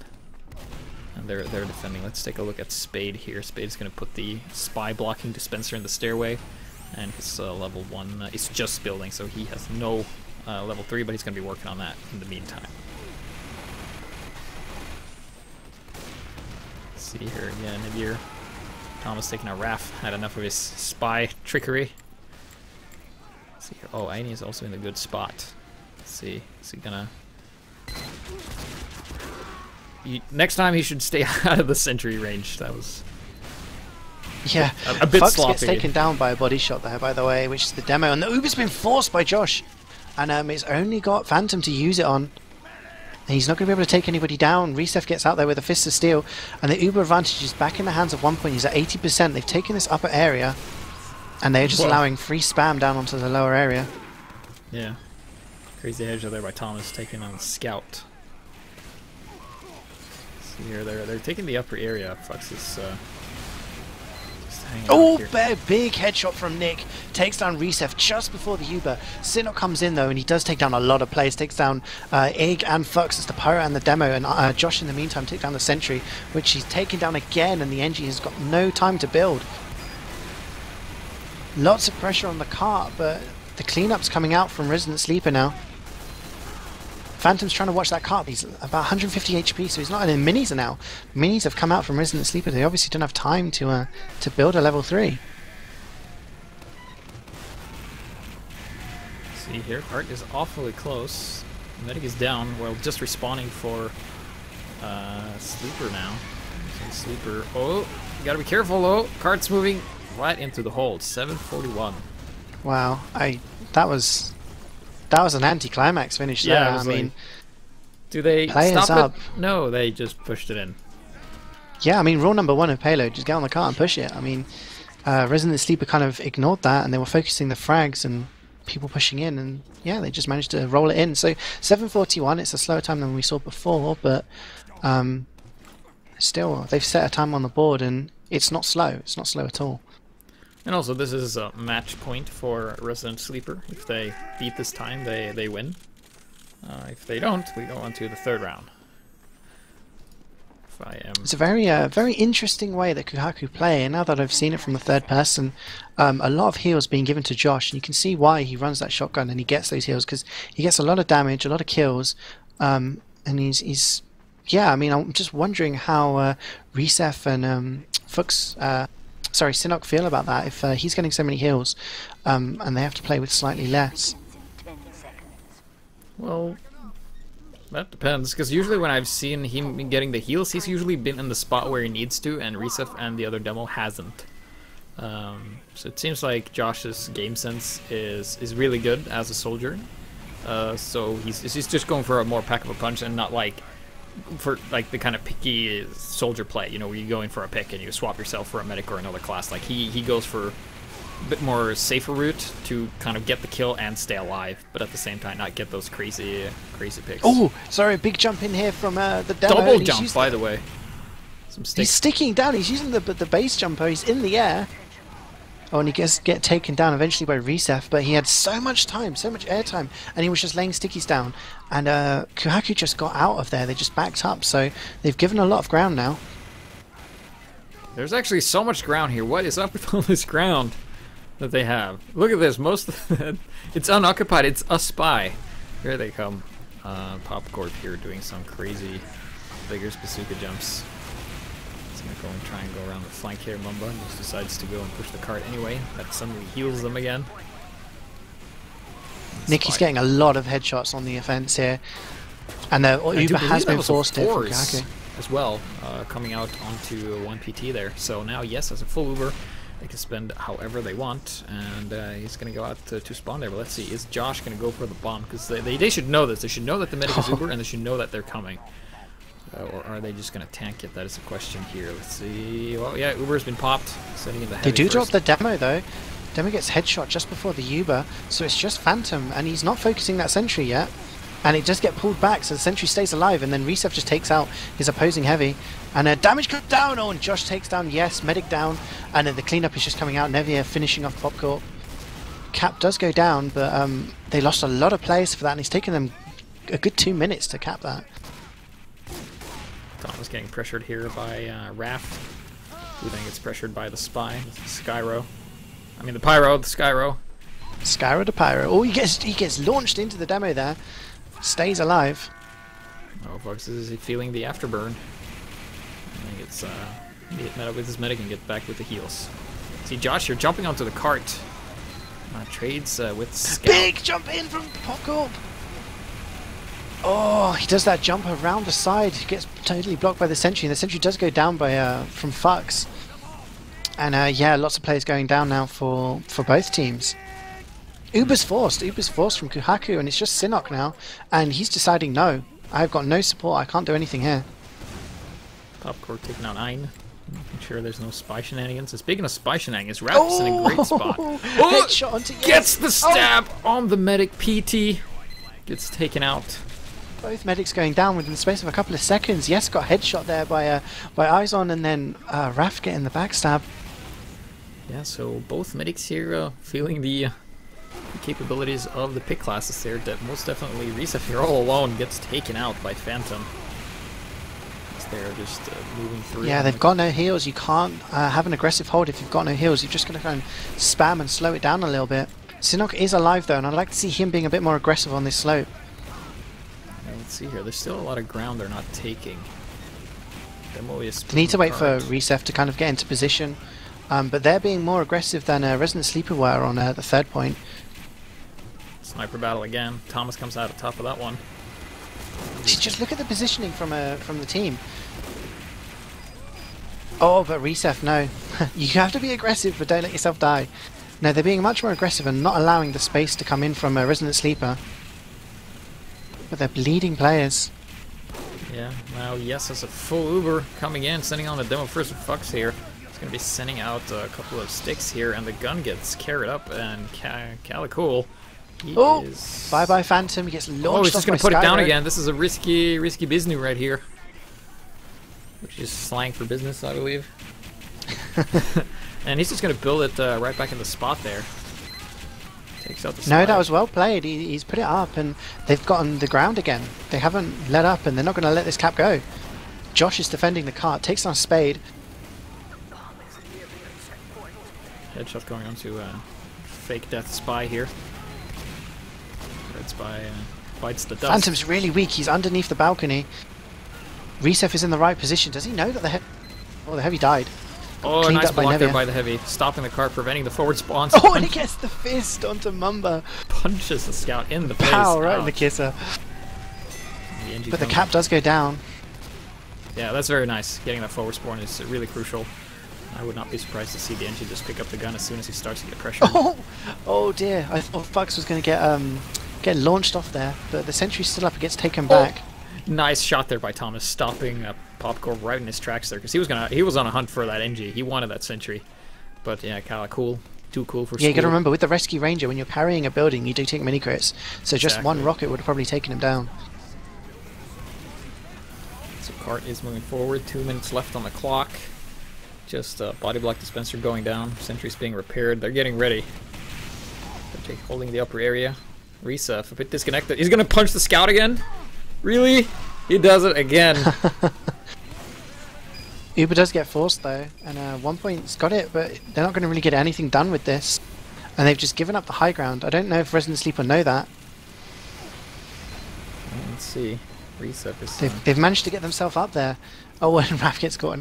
And they're defending. Let's take a look at Spade here. Spade's going to put the spy blocking dispenser in the stairway. And his level 1 is just building, so he has no level 3, but he's going to be working on that in the meantime. Let's see here, yeah, Navir. Thomas taking a RAF, had enough of his spy trickery. Let's see here. Oh, Aini is also in a good spot. Let's see, is he gonna... Next time he should stay out of the sentry range. That was... Yeah, a bit Fox sloppy. Gets taken down by a body shot there, by the way, which is the demo, and the Uber's been forced by Josh, and it's only got Phantom to use it on. And he's not going to be able to take anybody down. Resef gets out there with a fist of steel, and the Uber advantage is back in the hands of 1 point. He's at 80%. They've taken this upper area, and they're just allowing free spam down onto the lower area. Yeah, crazy hedge there by Thomas, taking on the scout. See here, they're taking the upper area. Fox is. Oh, big headshot from Nick. Takes down Resef just before the Uber. Sinnock comes in though, and he does take down a lot of players. Takes down Ig and Fox. It's the Pyro and the Demo, and Josh in the meantime took down the Sentry, which he's taken down again, and the NG has got no time to build. Lots of pressure on the cart, but the cleanup's coming out from ResidentSleeper now. Phantom's trying to watch that cart. He's about 150 HP, so he's not in minis now. Minis have come out from ResidentSleeper. They obviously don't have time to build a level 3. See here, Art is awfully close. Medic is down while just respawning for Sleeper now. So Sleeper, oh, you gotta be careful though. Cart's moving right into the hold. 741. Wow, that was an anticlimax finish there. Yeah, I mean, do they stop up. it? No, they just pushed it in. Yeah, I mean, rule number 1 of payload, just get on the car and push it. I mean, ResidentSleeper kind of ignored that, and they were focusing the frags and people pushing in, and yeah, they just managed to roll it in. So 7:41, it's a slower time than we saw before, but still, they've set a time on the board, and it's not slow. It's not slow at all. And also, this is a match point for ResidentSleeper. If they beat this time, they win. If they don't, we go on to the third round. I am. It's a very interesting way that Kuuhaku play, and now that I've seen it from the third person, a lot of heals being given to Josh, and you can see why he runs that shotgun and he gets those heals, because he gets a lot of damage, a lot of kills, and he's yeah, I mean, I'm just wondering how Resef and Sinnock feel about that, if he's getting so many heals, and they have to play with slightly less. Well, that depends, because usually when I've seen him getting the heals, he's usually been in the spot where he needs to, and Resef and the other demo hasn't. So it seems like Josh's game sense is really good as a soldier. So he's just going for a more pack of a punch and not like for like the kind of picky soldier play, you know, where you go in for a pick and you swap yourself for a medic or another class. Like he goes for a bit more safer route to kind of get the kill and stay alive, but at the same time not get those crazy picks. Oh, sorry, big jump in here from the demo. Double jump, by the way. Some sticks. He's sticking down. He's using the base jumper. He's in the air. Oh, and he gets taken down eventually by Resef, but he had so much time, so much air time, and he was just laying stickies down. And Kuuhaku just got out of there. They just backed up, so they've given a lot of ground now. There's actually so much ground here. What is up with all this ground that they have? Look at this. Most of it, it's unoccupied. It's a spy. Here they come. Popcorn here doing some crazy Vigorous bazooka jumps. He's gonna go and try and go around the flank here. Mumba just decides to go and push the cart anyway. That suddenly heals them again. Nicky's getting a lot of headshots on the offense here. And Uber has been forced here from Kuuhaku as well, coming out onto 1PT there. So now, yes, as a full Uber, they can spend however they want, and he's going to go out to spawn there. But let's see, is Josh going to go for the bomb? Because they should know this. They should know that the medic is Uber, and they should know that they're coming. Or are they just going to tank it? That is a question here. Let's see. Well, yeah, Uber's been popped. Sending in the heavy They do first. drop the demo, though. Demo gets headshot just before the Uber, so it's just Phantom, and he's not focusing that sentry yet. And it does get pulled back, so the sentry stays alive, and then Resef just takes out his opposing heavy. And damage comes down, oh, and Josh takes down, yes, medic down, and the cleanup is just coming out. Nevia finishing off Popcorn. Cap does go down, but they lost a lot of players for that, and it's taken them a good 2 minutes to cap that. Thomas getting pressured here by Raph, who then gets pressured by the Spy, the Skyro. I mean the Pyro, the Skyro. Skyro to Pyro. Oh, he gets launched into the demo there. Stays alive. Oh, folks, is he feeling the afterburn? He gets met up with his medic and get back with the heals. See Josh here jumping onto the cart. Trades with Scout. Big jump in from Popcorn. Oh, he does that jump around the side. He gets totally blocked by the sentry. The sentry does go down by from Fux. And yeah, lots of players going down now for both teams. Uber's forced from Kuuhaku, and it's just Sinnock now, and he's deciding no, I've got no support, I can't do anything here. Popcorn taking out Ein. Making sure there's no spy shenanigans. And speaking of spy shenanigans, Raph is in a great spot. Oh, headshot onto gets the stab on the medic. PT gets taken out. Both medics going down within the space of a couple of seconds. Yes, got headshot there by Izon, and then Raph getting the backstab. Yeah, so both medics here feeling the capabilities of the pick classes there. That most definitely Resef here all alone gets taken out by Phantom. As they're just moving through. Yeah, they've got no heals. You can't have an aggressive hold if you've got no heals. You're just going to kind of spam and slow it down a little bit. Sinnock is alive though, and I'd like to see him being a bit more aggressive on this slope. Yeah, let's see here. There's still a lot of ground they're not taking. Demo is They need to wait for Resef to kind of get into position. But they're being more aggressive than ResidentSleeper were on the third point. Sniper battle again. Thomas comes out on top of that one. Just look at the positioning from the team. Oh, but Resef, no. You have to be aggressive, but don't let yourself die. No, they're being much more aggressive and not allowing the space to come in from ResidentSleeper. But they're bleeding players. Yeah, now yes, as a full Uber coming in, sending on the demo first with Fox here. He's going to be sending out a couple of sticks here, and the gun gets carried up, and Calicool. Bye-bye Phantom, he gets launched. Oh, he's just going to put Skyro. it down again. This is a risky business right here. Which is slang for business, I believe. And he's just going to build it right back in the spot there. Takes out the No, that was well played. He's put it up, and they've gotten the ground again. They haven't let up, and they're not going to let this cap go. Josh is defending the cart, takes down Spade. Headshot going on to fake death spy here. Red spy bites the dust. Phantom's really weak. He's underneath the balcony. Reset is in the right position. Does he know that the heavy died? Oh, nice block there by the heavy. Stopping the cart, preventing the forward spawns. Oh, and he gets the fist onto Mumba. Punches the scout in the face. Pow, right in the kisser. But the cap does go down. Yeah, that's very nice. Getting that forward spawn is really crucial. I would not be surprised to see the NG just pick up the gun as soon as he starts to get pressure. Oh dear! I thought Bugs was going to get launched off there, but the sentry's still up. It gets taken back. Nice shot there by Thomas, stopping Popcorn right in his tracks there, because he was on a hunt for that NG. He wanted that sentry, but yeah, kind of cool. Too cool for. Yeah, you got to remember with the Rescue Ranger, when you're carrying a building, you do take mini crits. So just one rocket would have probably taken him down. So cart is moving forward. 2 minutes left on the clock. Just body block dispenser going down. Sentry's being repaired. They're getting ready. They're holding the upper area. Risa, a bit disconnected. He's gonna punch the scout again. Really? He does it again. Uber does get forced though, and 1 point's got it, but they're not going to really get anything done with this. And they've just given up the high ground. I don't know if Resident Sleeper know that. Let's see. Reset is. They've managed to get themselves up there. Oh, and Raph gets caught.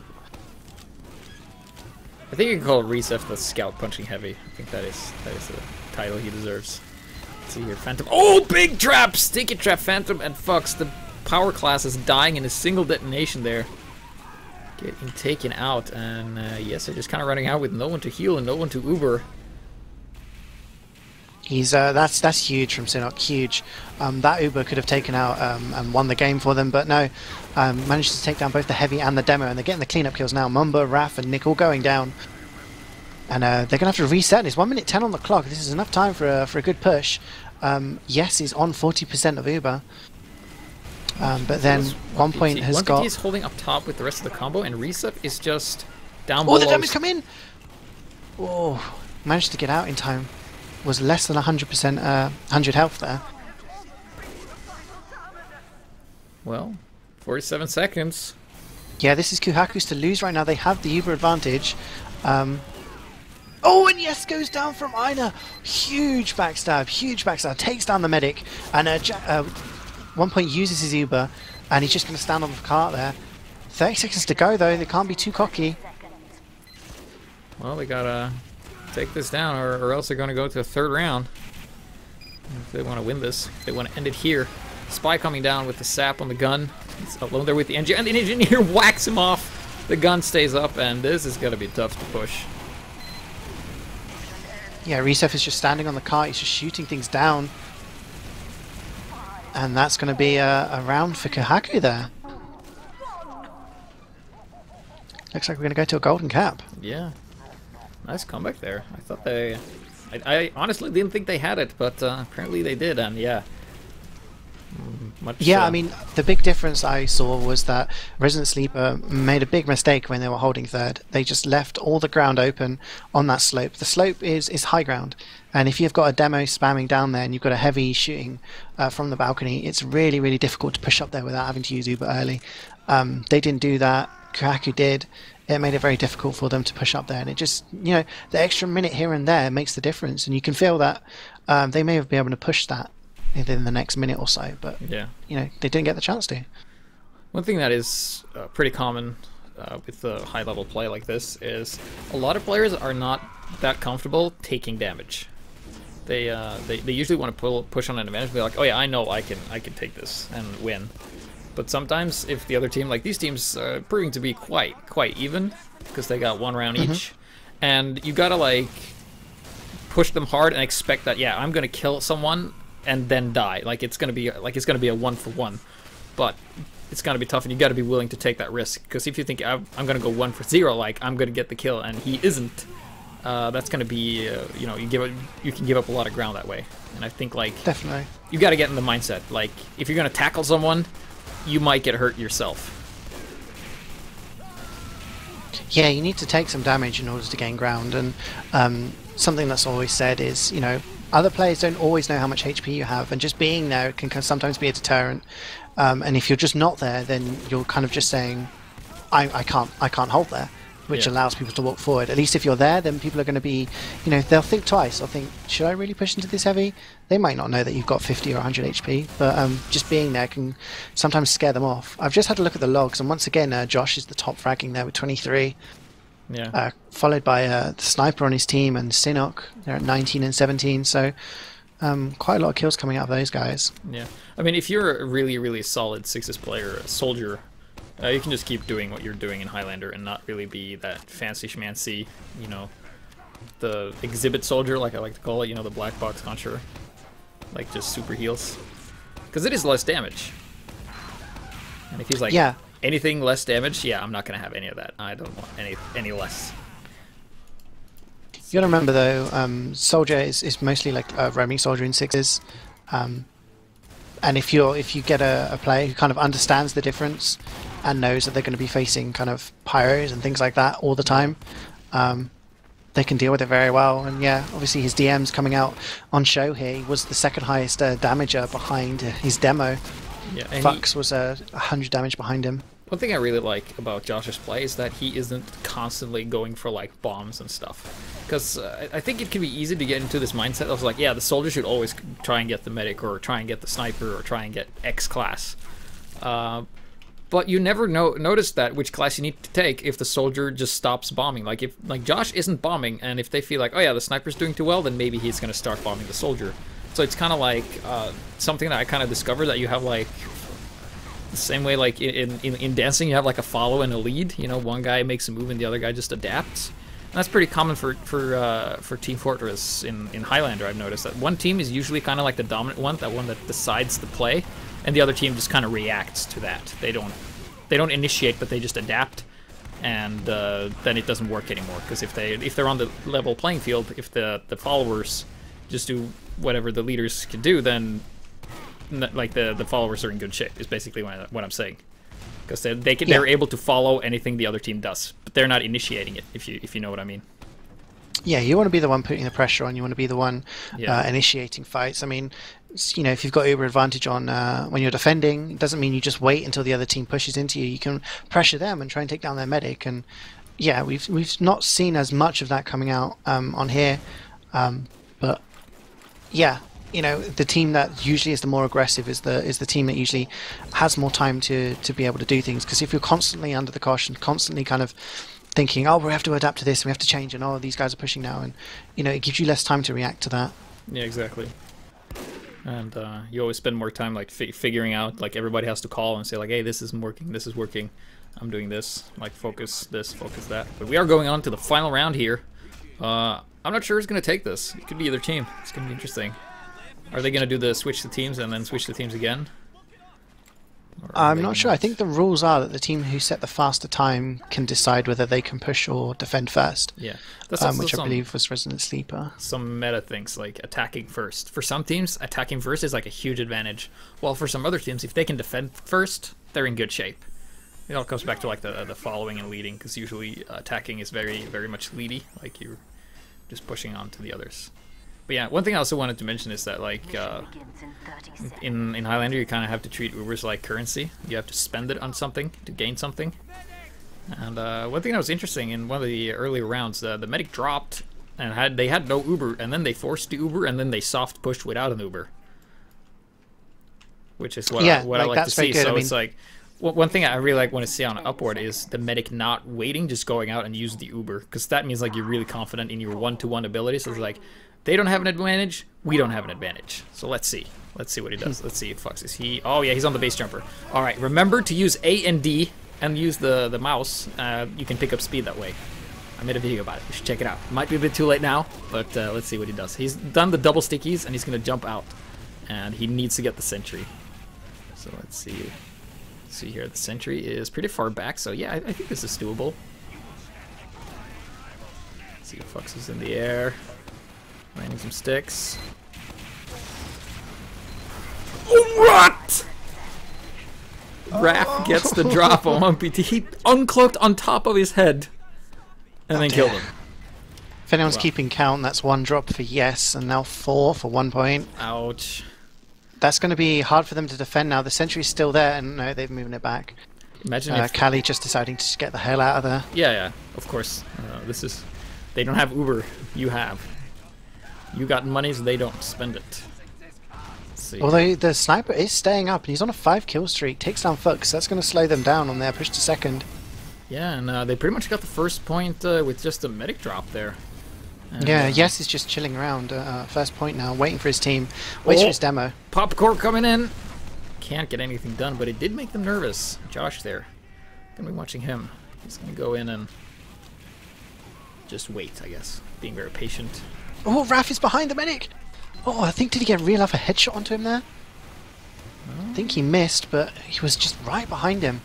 I think you can call Reset the scout punching heavy. I think that is the title he deserves. Let's see here, Phantom. Oh, big trap! Sticky trap, Phantom, and fucks. The power class is dying in a single detonation there. Getting taken out, and yes, they're just kind of running out with no one to heal and no one to Uber. He's that's huge from Sinnock, huge. That Uber could have taken out and won the game for them, but no, managed to take down both the heavy and the demo, and they're getting the cleanup kills now. Mumba, Raph, and Nick all going down, and they're gonna have to reset. It's 1 minute 10 on the clock. This is enough time for a good push. Yes, he's on 40% of Uber. But then 1 point has got. He's holding up top with the rest of the combo, and Reset is just down below. below. Oh, the damage come in! Oh, managed to get out in time. Was less than 100%, 100 health there. Well, 47 seconds. Yeah, this is Kuuhaku's to lose right now. They have the Uber advantage. Oh, and yes, goes down from Ina. Huge backstab, takes down the medic, and 1 point uses his Uber, and he's just going to stand on the cart there. 30 seconds to go though, they can't be too cocky. Well, they gotta take this down, or else they're going to go to a third round. If they want to win this, if they want to end it here. Spy coming down with the sap on the gun. He's alone there with the engineer, and the engineer whacks him off. The gun stays up, and this is going to be tough to push. Yeah, Resef is just standing on the cart, he's just shooting things down. And that's going to be a round for Kuuhaku there. Looks like we're going to go to a golden cap. Yeah. Nice comeback there. I thought they... I honestly didn't think they had it, but apparently they did, and yeah. I mean, the big difference I saw was that Resident Sleeper made a big mistake when they were holding third. They just left all the ground open on that slope. The slope is high ground, and if you've got a demo spamming down there and you've got a heavy shooting from the balcony, it's really, really difficult to push up there without having to use Uber early. They didn't do that. Kuuhaku did. It made it very difficult for them to push up there, and it just, you know, the extra minute here and there makes the difference, and you can feel that they may have been able to push that within the next minute or so, but yeah, you know, they didn't get the chance to. One thing that is pretty common with the high level play like this is a lot of players are not that comfortable taking damage. They usually want to push on an advantage. They're like, oh yeah, I know I can take this and win. But sometimes if the other team, like these teams, are proving to be quite even because they got 1 round each, and you gotta like push them hard and expect that, yeah, I'm gonna kill someone and then die. Like it's gonna be a 1-for-1, but it's gonna be tough, and you gotta be willing to take that risk. Because if you think I'm gonna go 1-for-0, like I'm gonna get the kill, and he isn't, that's gonna be you know, you can give up a lot of ground that way. And I think like definitely you gotta get in the mindset. Like if you're gonna tackle someone, you might get hurt yourself. Yeah, you need to take some damage in order to gain ground, and something that's always said is, you know, other players don't always know how much HP you have, and just being there can sometimes be a deterrent. And if you're just not there, then you're kind of just saying, I can't hold there, which Yeah. allows people to walk forward. At least if you're there, then people are going to be, they'll think twice. They'll think, should I really push into this heavy? They might not know that you've got 50 or 100 HP, but just being there can sometimes scare them off. I've just had a look at the logs, and once again, Josh is the top fragging there with 23. Yeah. Followed by the sniper on his team and Sinnock. They're at 19 and 17, so quite a lot of kills coming out of those guys. Yeah. I mean, if you're a really, really solid Sixes player, a soldier, you can just keep doing what you're doing in Highlander and not really be that fancy schmancy, the exhibit soldier, like I like to call it, the black box hunter. Like, just super heals. Because it is less damage. And if he's like, anything less damage, yeah, I'm not going to have any of that. I don't want any less. You gotta remember though, soldier is mostly like a roaming soldier in Sixes. And if you get a player who kind of understands the difference and knows that they're going to be facing kind of pyros and things like that all the time, they can deal with it very well. And yeah, obviously his DM's coming out on show here. He was the second highest damager behind his demo. Yeah, Fux was 100 damage behind him. One thing I really like about Josh's play is that he isn't constantly going for like bombs and stuff. Because I think it can be easy to get into this mindset of like, yeah, the soldier should always try and get the medic or try and get the sniper or try and get X class. But you never notice that which class you need to take if the soldier just stops bombing. Like if Josh isn't bombing, and if they feel like, oh yeah, the sniper's doing too well, then maybe he's gonna start bombing the soldier. So it's kind of like something that I kind of discovered, that you have like the same way like in dancing, you have like a follow and a lead. One guy makes a move and the other guy just adapts. And that's pretty common for Team Fortress in Highlander. I've noticed that one team is usually kind of like the dominant one, that one that decides the play, and the other team just kind of reacts to that. They don't initiate, but they just adapt, and then it doesn't work anymore. Because if they're on the level playing field, if the followers just do whatever the leaders can do, then like the followers are in good shape. Is basically what I'm saying. Because they're able to follow anything the other team does, but they're not initiating it. If you know what I mean. Yeah, you want to be the one putting the pressure on. You want to be the one initiating fights. I mean, if you've got uber advantage on when you're defending, it doesn't mean you just wait until the other team pushes into you. You can pressure them and try and take down their medic. And yeah, we've not seen as much of that coming out on here, but yeah. The team that usually is the more aggressive is the team that usually has more time to be able to do things. Because if you're constantly under the caution, constantly kind of thinking, oh, we have to adapt to this, and we have to change, and oh, these guys are pushing now, and it gives you less time to react to that. Yeah, exactly. And you always spend more time like figuring out, like everybody has to call and say like, hey, this isn't working, this is working, I'm doing this, like focus this, focus that. But we are going on to the final round here. I'm not sure who's gonna take this. It could be either team. It's gonna be interesting. Are they going to do the switch the teams and then switch the teams again? I'm not sure. I think the rules are that the team who set the faster time can decide whether they can push or defend first. Yeah, that's also which I believe was ResidentSleeper. Some meta things like attacking first. For some teams, attacking first is like a huge advantage. While for some other teams, if they can defend first, they're in good shape. It all comes back to like the following and leading, because usually attacking is very, very much leady. Like you're just pushing on to the others. But yeah, one thing I also wanted to mention is that like in Highlander, you kind of have to treat Ubers like currency. You have to spend it on something to gain something. And one thing that was interesting in one of the earlier rounds, the medic dropped and they had no Uber, and then they forced the Uber, and then they soft pushed without an Uber, which is what I like to see. So it's like one thing I really want to see on Upward is the medic not waiting, just going out and use the Uber, because that means like you're really confident in your one-to-one ability. So it's like, they don't have an advantage, we don't have an advantage. So let's see what he does. Let's see if Fux is he. Oh yeah, he's on the base jumper. All right, remember to use A and D and use the mouse. You can pick up speed that way. I made a video about it. You should check it out. Might be a bit too late now, but let's see what he does. He's done the double stickies and he's gonna jump out, and he needs to get the sentry. So let's see. Let's see here. The sentry is pretty far back, so yeah, I think this is doable. Let's see if Fux is in the air. Landing some sticks. What? Raph gets the drop on 1PT. He uncloaked on top of his head and then killed him. If anyone's keeping count, that's one drop for yes, and now 4 for 1 point. Ouch. That's going to be hard for them to defend now. The sentry's still there, and no, they've moved it back. Imagine if Kali just deciding to get the hell out of there. Yeah, of course. This is. They don't have Uber. You have. You got money, so they don't spend it. Let's see. Although the sniper is staying up, and he's on a 5-kill streak. Takes down Fox. That's going to slow them down on their push to second. Yeah, and they pretty much got the first point with just a medic drop there. And, yeah, Yes is just chilling around. First point now, waiting for his team. Waits for his demo. Popcorn coming in. Can't get anything done, but it did make them nervous. Josh there. Gonna be watching him. He's gonna go in and just wait, I guess. Being very patient. Oh, Raf is behind the medic! Oh, I think, did he get real off a headshot onto him there? I think he missed, but he was just right behind him.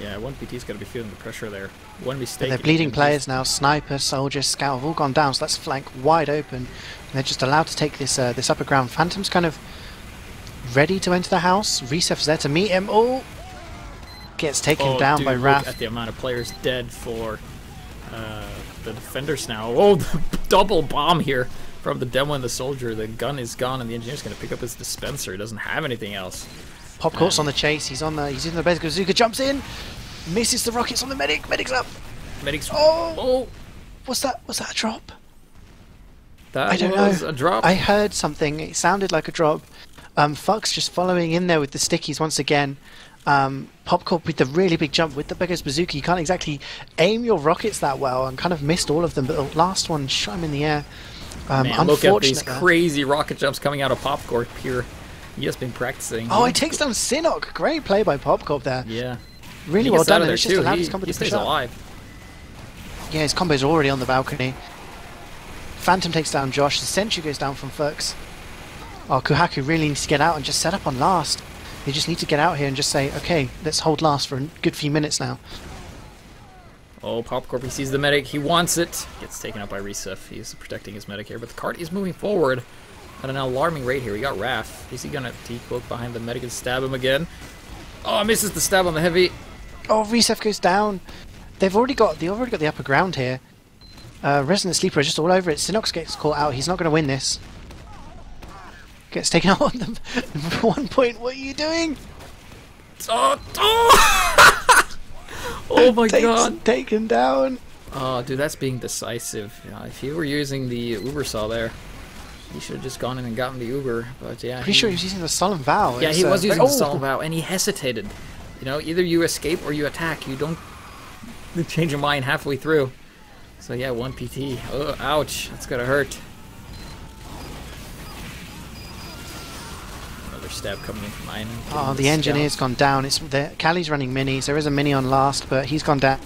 Yeah, 1PT's gotta be feeling the pressure there. One mistake. They're bleeding players now. Sniper, soldier, scout have all gone down, so that's flank wide open. And they're just allowed to take this this upper ground. Phantom's kind of ready to enter the house. Resef's there to meet him. Oh! Gets taken down by Raf. Look at the amount of players dead for the defenders now. Oh, the double bomb here from the demo and the soldier. The gun is gone, and the engineer's going to pick up his dispenser. He doesn't have anything else. Popcorn's on the chase. He's in the base. Bazooka jumps in, misses the rockets on the medic. Medic's up. Medic's. Oh! Was that a drop? That I don't was know. A drop. I heard something. It sounded like a drop. Fox just following in there with the stickies once again. Popcorn with the really big jump with the biggest bazooka. You can't exactly aim your rockets that well, and kind of missed all of them, but the last one shot him in the air. Man, look at these crazy rocket jumps coming out of Popcorn here. He has been practicing. Oh, he takes down Sinnock. Great play by Popcorn there. Yeah. Really well done. It's just allowed his combo to push alive. Yeah, his combo's already on the balcony. Phantom takes down Josh. The sentry goes down from Fux. Oh, Kuuhaku really needs to get out and just set up on last. They just need to get out here and just say, okay, let's hold last for a good few minutes now. Oh, Popcorn, he sees the medic. He wants it. Gets taken out by Resef. He's protecting his medic here, but the cart is moving forward at an alarming rate here. We got Raf. Is he going to T-cloak behind the medic and stab him again? Oh, misses the stab on the heavy. Oh, Resef goes down. They've already got the upper ground here. ResidentSleeper is just all over it. Sinox gets caught out. He's not going to win this. Gets taken out on them. 1 point. What are you doing? Oh my god. Taken down. Oh, dude, that's being decisive. If you were using the Uber saw there, he should have just gone in and gotten the Uber. But yeah, pretty sure he was using the Solemn Vow. Yeah, he was using the Solemn Vow, and he hesitated. You know, either you escape or you attack. You don't change your mind halfway through. So yeah, 1 PT. Oh, ouch. That's gotta hurt. Stab coming in from mine. Oh, the engineer's gone down. Kali's running minis. There is a mini on last, but he's gone down.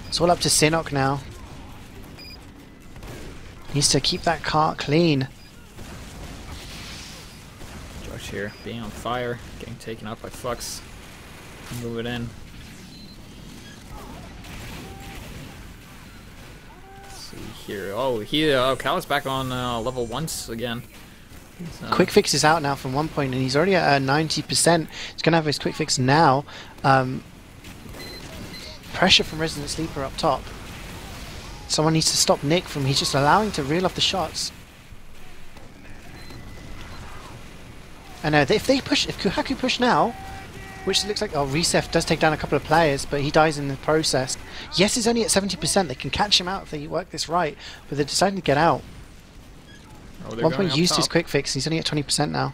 It's all up to Sinnock now. Needs to keep that cart clean. Josh here, being on fire, getting taken out by Flux. Move it in. Let's see here. Oh, Kali's back on level 1 again. Quick fix is out now from 1 point, and he's already at 90%. He's going to have his quick fix now. Pressure from ResidentSleeper up top. Someone needs to stop Nick from, he's just allowing to reel off the shots. And if Kuuhaku push now, which looks like, Resef does take down a couple of players, but he dies in the process. Yes is only at 70%. They can catch him out if they work this right, but they're deciding to get out. 1 point used his quick fix. He's only at 20% now.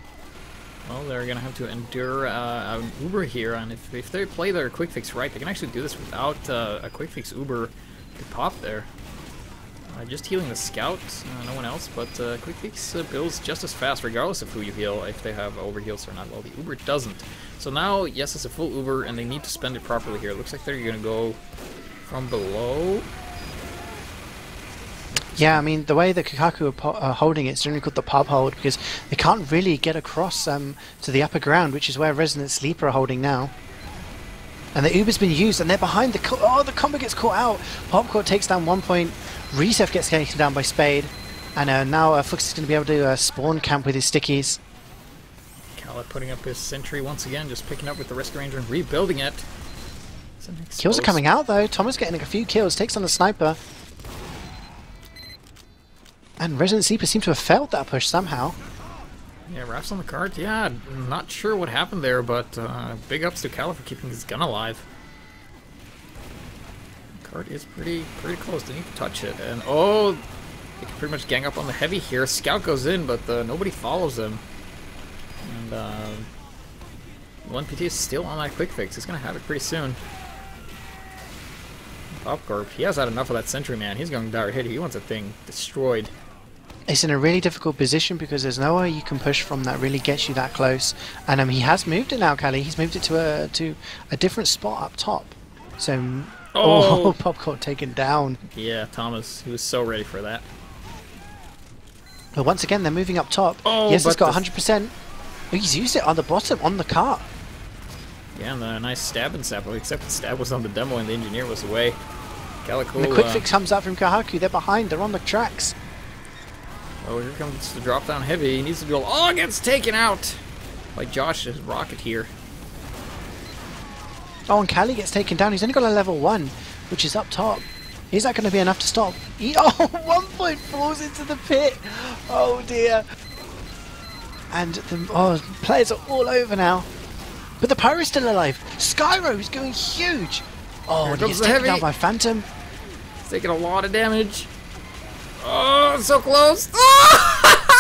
Well, they're going to have to endure an Uber here, and if they play their quick fix right, they can actually do this without a quick fix Uber to pop there. Just healing the scout, no one else, but quick fix builds just as fast regardless of who you heal, if they have overheals or not. Well, the Uber doesn't. So now, yes, it's a full Uber, and they need to spend it properly here. It looks like they're going to go from below. Yeah, I mean, the way that Kuuhaku are holding it's generally called the pub hold, because they can't really get across to the upper ground, which is where ResidentSleeper are holding now. And the Uber's been used, and they're behind the the combo gets caught out. Popcorn takes down 1 point. Resef gets taken down by Spade, and now Flux is going to be able to spawn camp with his stickies. Kala putting up his sentry once again, just picking up with the Rescue Ranger and rebuilding it. Kills are coming out though. Thomas getting a few kills, takes on the sniper. And ResidentSleeper seem to have failed that push somehow. Yeah, Raph's on the cart. Yeah, not sure what happened there, but big ups to Calla for keeping his gun alive. Cart is pretty close. They need to touch it, and oh, they can pretty much gang up on the heavy here. Scout goes in, but nobody follows him. And 1PT is still on that quick fix. He's gonna have it pretty soon. Popcorp, he has had enough of that sentry, man. He's going dire hit. He wants a thing destroyed. It's in a really difficult position because there's nowhere you can push from that really gets you that close. And he has moved it now, Callie. He's moved it to a different spot up top. So, oh, Popcorn taken down. Yeah, Thomas, he was so ready for that. But once again, they're moving up top. Oh, yes, it's got 100%. Oh, he's used it on the bottom, on the cart. Yeah, and a nice stab and sap, except the stab was on the demo and the engineer was away. Calico, and the quick fix comes out from Kuuhaku. They're behind. They're on the tracks. Oh, here comes the drop down heavy. He needs to go. Oh, gets taken out by Josh's rocket here. Oh, and Callie gets taken down. He's only got a level 1, which is up top. Is that going to be enough to stop? Oh, 1 point falls into the pit. Oh, dear. And the players are all over now. But the Pyro's still alive. Skyro is going huge. Oh, and he gets taken down by Phantom. He's taking a lot of damage. Oh, so close.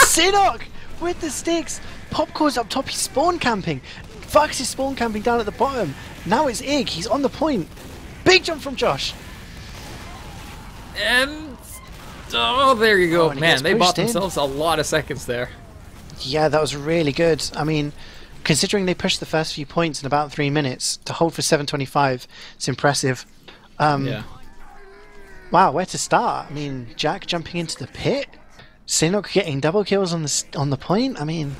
Sinnock with the sticks. Popcorn's up top. He's spawn camping. Fox is spawn camping down at the bottom. Now it's Ig. He's on the point. Big jump from Josh. And oh, there you go. Oh, man, they bought themselves a lot of seconds there. Yeah, that was really good. I mean, considering they pushed the first few points in about 3 minutes, to hold for 725, it's impressive. Yeah. Wow, where to start? I mean, Jack jumping into the pit, Sinnock getting double kills on the point. I mean,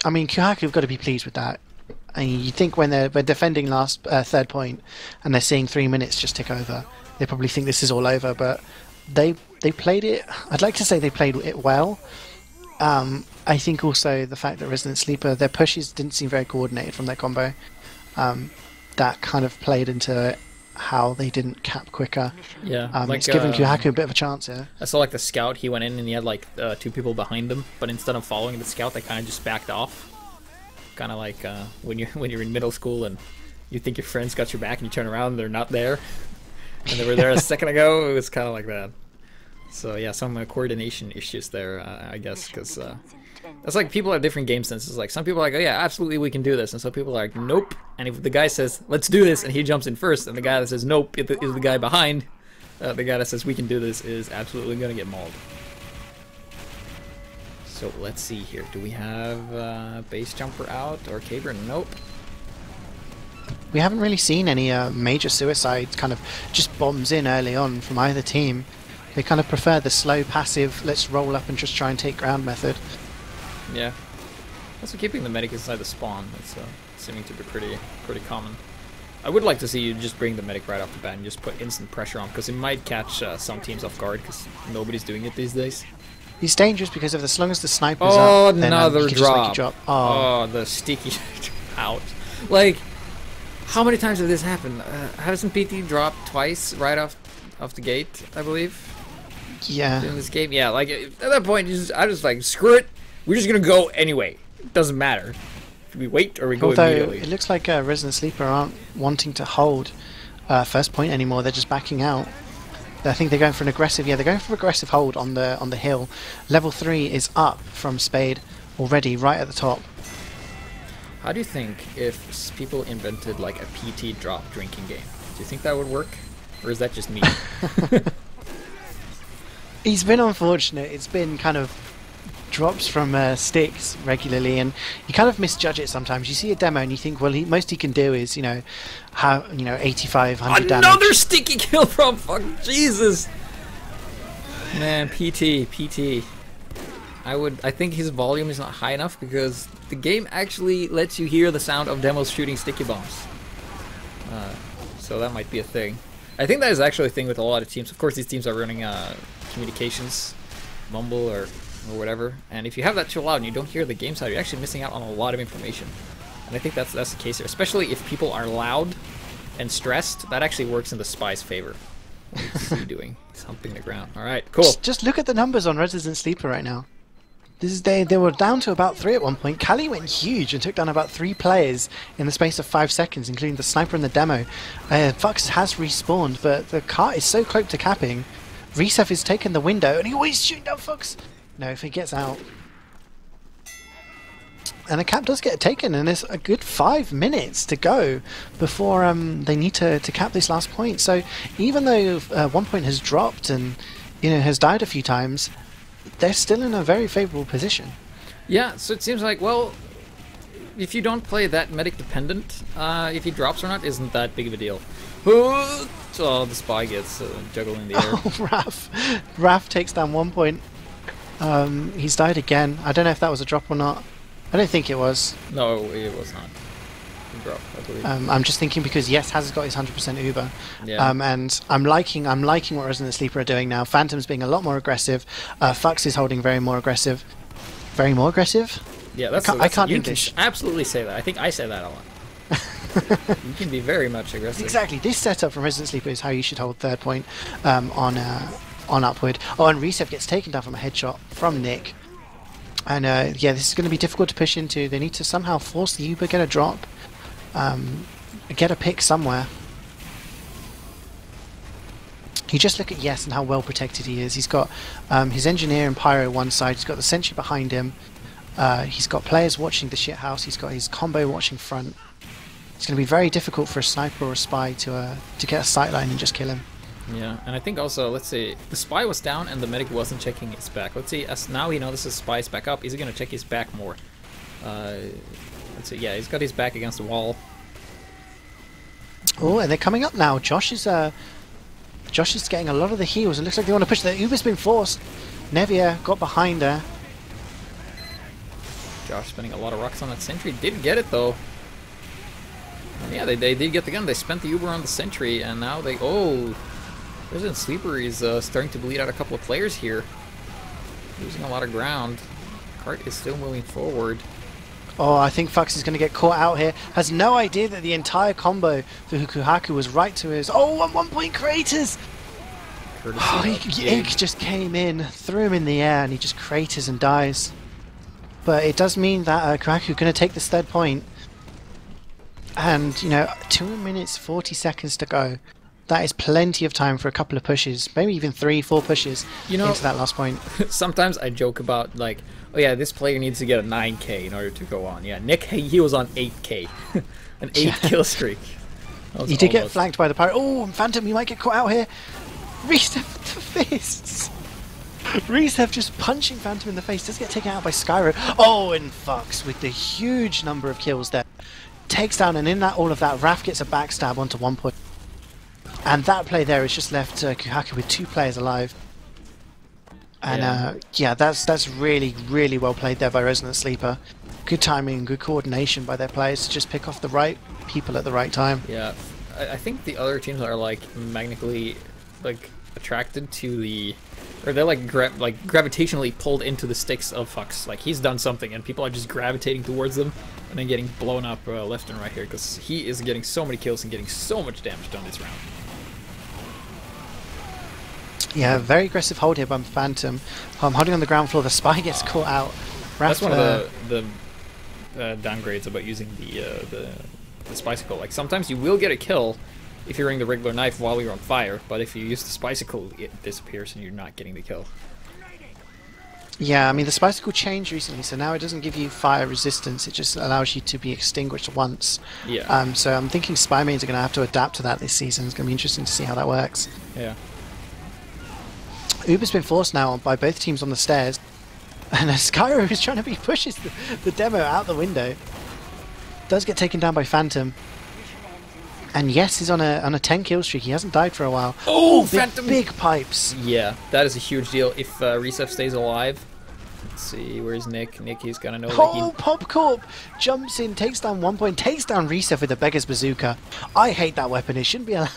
Kuuhaku have got to be pleased with that. I mean, you think when they're defending third point and they're seeing 3 minutes just tick over, they probably think this is all over. But they played it. I'd like to say they played it well. I think also the fact that ResidentSleeper, their pushes didn't seem very coordinated from their combo. That kind of played into how they didn't cap quicker. Yeah, it's given Kuuhaku a bit of a chance here. I saw like the scout, he went in and he had like 2 people behind him, but instead of following the scout, they kind of just backed off. Kind of like when you're in middle school and you think your friends got your back and you turn around and they're not there, and they were there a second ago. It was kind of like that. So yeah, some coordination issues there, I guess, because that's like people have different game senses. Like some people are like, oh yeah, absolutely we can do this, and some people are like, nope. And if the guy says let's do this and he jumps in first, and the guy that says nope is the guy behind, the guy that says we can do this is absolutely gonna get mauled. So let's see here. Do we have base jumper out or caber? Nope. We haven't really seen any major suicides, kind of just bombs in early on from either team. They kind of prefer the slow, passive, let's roll up and just try and take ground method. Yeah. Also keeping the medic inside the spawn, that's seeming to be pretty common. I would like to see you just bring the medic right off the bat and just put instant pressure on, because it might catch some teams off guard, because nobody's doing it these days. He's dangerous because of as long as the sniper's up, then another he can drop. just make you drop. Oh, the sticky out. Like, how many times did this happen? Hasn't PT dropped twice right off the gate, I believe? Yeah. In this game, yeah. Like at that point, I just like screw it. We're just gonna go anyway. It doesn't matter. Do we wait or we go immediately? It looks like ResidentSleeper aren't wanting to hold first point anymore. They're just backing out. I think they're going for an aggressive. Yeah, they're going for aggressive hold on the hill. Level 3 is up from Spade already, right at the top. How do you think if people invented like a PT drop drinking game? Do you think that would work, or is that just me? He's been unfortunate. It's been kind of drops from sticks regularly, and you kind of misjudge it sometimes. You see a demo and you think, well, most he can do is, have 85, 100 damage. Another sticky kill from Jesus. Man, PT. I think his volume is not high enough because the game actually lets you hear the sound of demos shooting sticky bombs. So that might be a thing. I think that is actually a thing with a lot of teams. Of course, these teams are running communications, mumble or whatever. And if you have that too loud and you don't hear the game sound, you're actually missing out on a lot of information. And I think that's the case here, especially if people are loud and stressed. That actually works in the spy's favor. What's he doing? He's humping the ground. All right, cool. Just look at the numbers on ResidentSleeper right now. They were down to about 3 at one point. Kali went huge and took down about 3 players in the space of 5 seconds, including the sniper and the demo. Fux has respawned, but the cart is so close to capping. Reset is taking the window, and he always shooting down Fux. No, if he gets out. And the cap does get taken, and there's a good 5 minutes to go before they need to cap this last point. So even though 1 point has dropped and has died a few times, they're still in a very favourable position. Yeah, so it seems like, well, if you don't play that medic dependent, if he drops or not isn't that big of a deal. So the spy gets juggled in the air. Oh, Raf takes down 1 point. He's died again. I don't know if that was a drop or not. I don't think it was. No, it was not. Drop, I believe. I'm just thinking because yes, has got his 100% Uber, yeah. And I'm liking what ResidentSleeper are doing now. Phantom's being a lot more aggressive. Fux is holding very more aggressive. Yeah, I can't you English. Can absolutely say that. I think I say that a lot. You can be very much aggressive. Exactly. This setup from ResidentSleeper is how you should hold 3rd point on upward. Oh, and Reset gets taken down from a headshot from Nick. And yeah, this is going to be difficult to push into. They need to somehow force the Uber, get a drop, get a pick somewhere. You just look at Yes and how well protected he is. He's got his engineer and pyro one side. He's got the sentry behind him. He's got players watching the shit house. He's got his combo watching front. It's going to be very difficult for a sniper or a spy to get a sightline and just kill him. Yeah, and I think also, let's see, the spy was down and the medic wasn't checking his back. Let's see, as now he notices spy's back up, is he going to check his back more? Let's see, yeah, he's got his back against the wall. Oh, and they're coming up now. Josh is getting a lot of the heals. It looks like they want to push. The Uber's been forced. Nevia got behind her. Josh spending a lot of rocks on that sentry. Did get it though. And yeah, they did get the gun. They spent the Uber on the sentry, and now they... Oh! ResidentSleeper is starting to bleed out a couple of players here. Losing a lot of ground. Cart is still moving forward. Oh, I think Fux is going to get caught out here. Has no idea that the entire combo for Kuuhaku was right to his... Oh, and 1 point craters! Oh, he just came in, threw him in the air, and he just craters and dies. But it does mean that Kuuhaku going to take this 3rd point. And, 2 minutes 40 seconds to go. That is plenty of time for a couple of pushes, maybe even 3-4 pushes into that last point. Sometimes I joke about, like, oh yeah, this player needs to get a 9k in order to go on. Yeah, Nick, he was on 8k. An 8 kill streak. He did get flanked by the pirate. Oh, and Phantom, you might get caught out here. Reset with the fists. Reset just punching Phantom in the face. Does get taken out by Skyro. Oh, and Fux with the huge number of kills there. Takes down, and in all of that, Raf gets a backstab onto 1 point. And that play there has just left Kuuhaku with 2 players alive. And yeah, that's really, really well played there by ResidentSleeper. Good timing, good coordination by their players to just pick off the right people at the right time. Yeah, I think the other teams are like magnetically attracted to the, or they're like gravitationally pulled into the sticks of Fux. Like he's done something and people are just gravitating towards them and then getting blown up left and right here because he is getting so many kills and getting so much damage done this round. Yeah, very aggressive hold here by Phantom. Holding on the ground floor, the spy gets caught out. That's one of the downgrades about using the Spicicle. Like sometimes you will get a kill if you're wearing the regular knife while you're on fire, but if you use the Spicicle, it disappears and you're not getting the kill. Yeah, I mean the Spicicle changed recently, so now it doesn't give you fire resistance. It just allows you to be extinguished once. Yeah. So I'm thinking spy mains are going to have to adapt to that this season. It's going to be interesting to see how that works. Yeah. Uber's been forced now by both teams on the stairs, and Skyro is trying to pushes the demo out the window. Does get taken down by Phantom, and yes, he's on a 10 kill streak. He hasn't died for a while. Oh, Phantom! Big pipes. Yeah, that is a huge deal. If Reset stays alive, let's see, where's Nick? Nick, he's gonna know. Oh, Popcorp jumps in, takes down 1 point, takes down Reset with the Beggar's Bazooka. I hate that weapon. It shouldn't be allowed.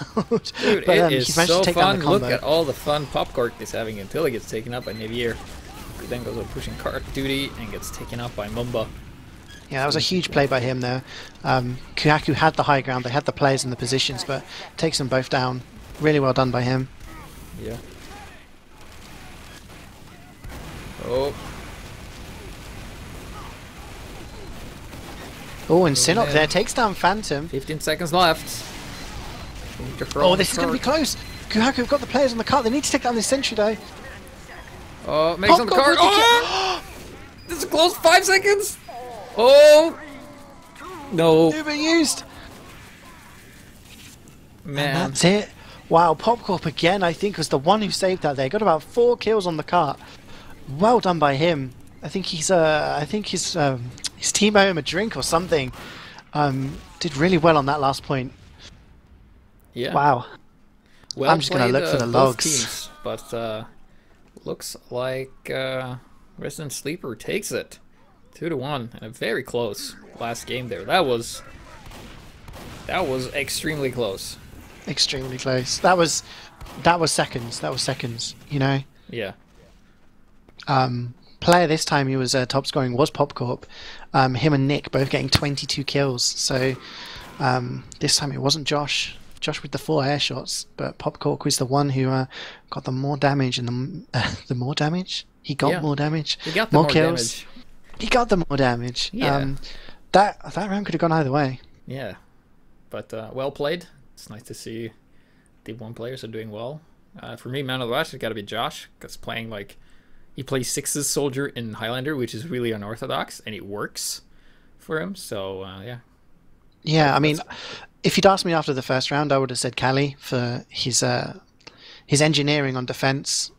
Dude, but, it is he's managed so to take fun. down the combo. Look at all the fun Popcorp is having until he gets taken up by Navier. He then goes on pushing cart duty and gets taken up by Mumba. Yeah, that was a huge play by him there. Kuuhaku had the high ground, they had the players and the positions, but takes them both down. Really well done by him. Yeah. Oh. Oh, and Sinop there takes down Phantom. 15 seconds left. Oh, this is going to be close. Kuuhaku have got the players on the cart. They need to take down this sentry though. Oh, makes on the cart. Oh! This is close. 5 seconds. Oh! No. Uber used. Man. And that's it. Wow, Popcorp again, I think, was the one who saved that there. Got about 4 kills on the cart. Well done by him. I think he's team owed him a drink or something. Did really well on that last point. Yeah. Wow. Well I'm just going to look for the logs. Teams, but looks like ResidentSleeper takes it. 2-1 and a very close last game there. That was extremely close. Extremely close. That was seconds. That was seconds, you know? Yeah. Player this time he was top scoring was Popcorp. Him and Nick both getting 22 kills. So this time it wasn't Josh. Josh with the 4 air shots, but Popcorp was the one who got the more damage and the more damage. He got more damage. He got the more kills. damage. He got the more damage. Yeah. That round could have gone either way. Yeah. But well played. It's nice to see the one players are doing well. For me, man of the match has got to be Josh, because playing like he plays 6's soldier in Highlander, which is really unorthodox, and it works for him. So yeah. Yeah, I mean, if you'd asked me after the first round, I would have said Cali for his engineering on defense.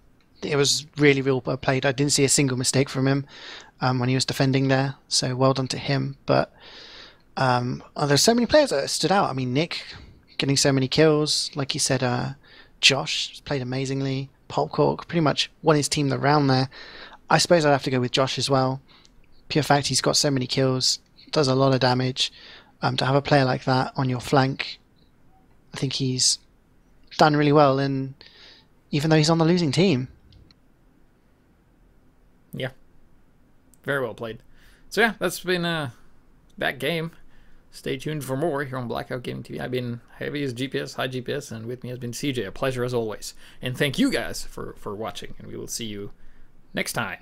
It was really well played. I didn't see a single mistake from him when he was defending there. So well done to him. But there's so many players that stood out. I mean, Nick getting so many kills, like you said. Josh played amazingly. Popcork pretty much won his team the round there. I suppose I'd have to go with Josh as well. Pure fact, he's got so many kills, does a lot of damage. To have a player like that on your flank, I think he's done really well, and even though he's on the losing team. Yeah. Very well played. So yeah, that's been that game. Stay tuned for more here on Blackout Gaming TV. I've been HiGPS, HiGPS, and with me has been CeeJaey. A pleasure as always. And thank you guys for watching, and we will see you next time.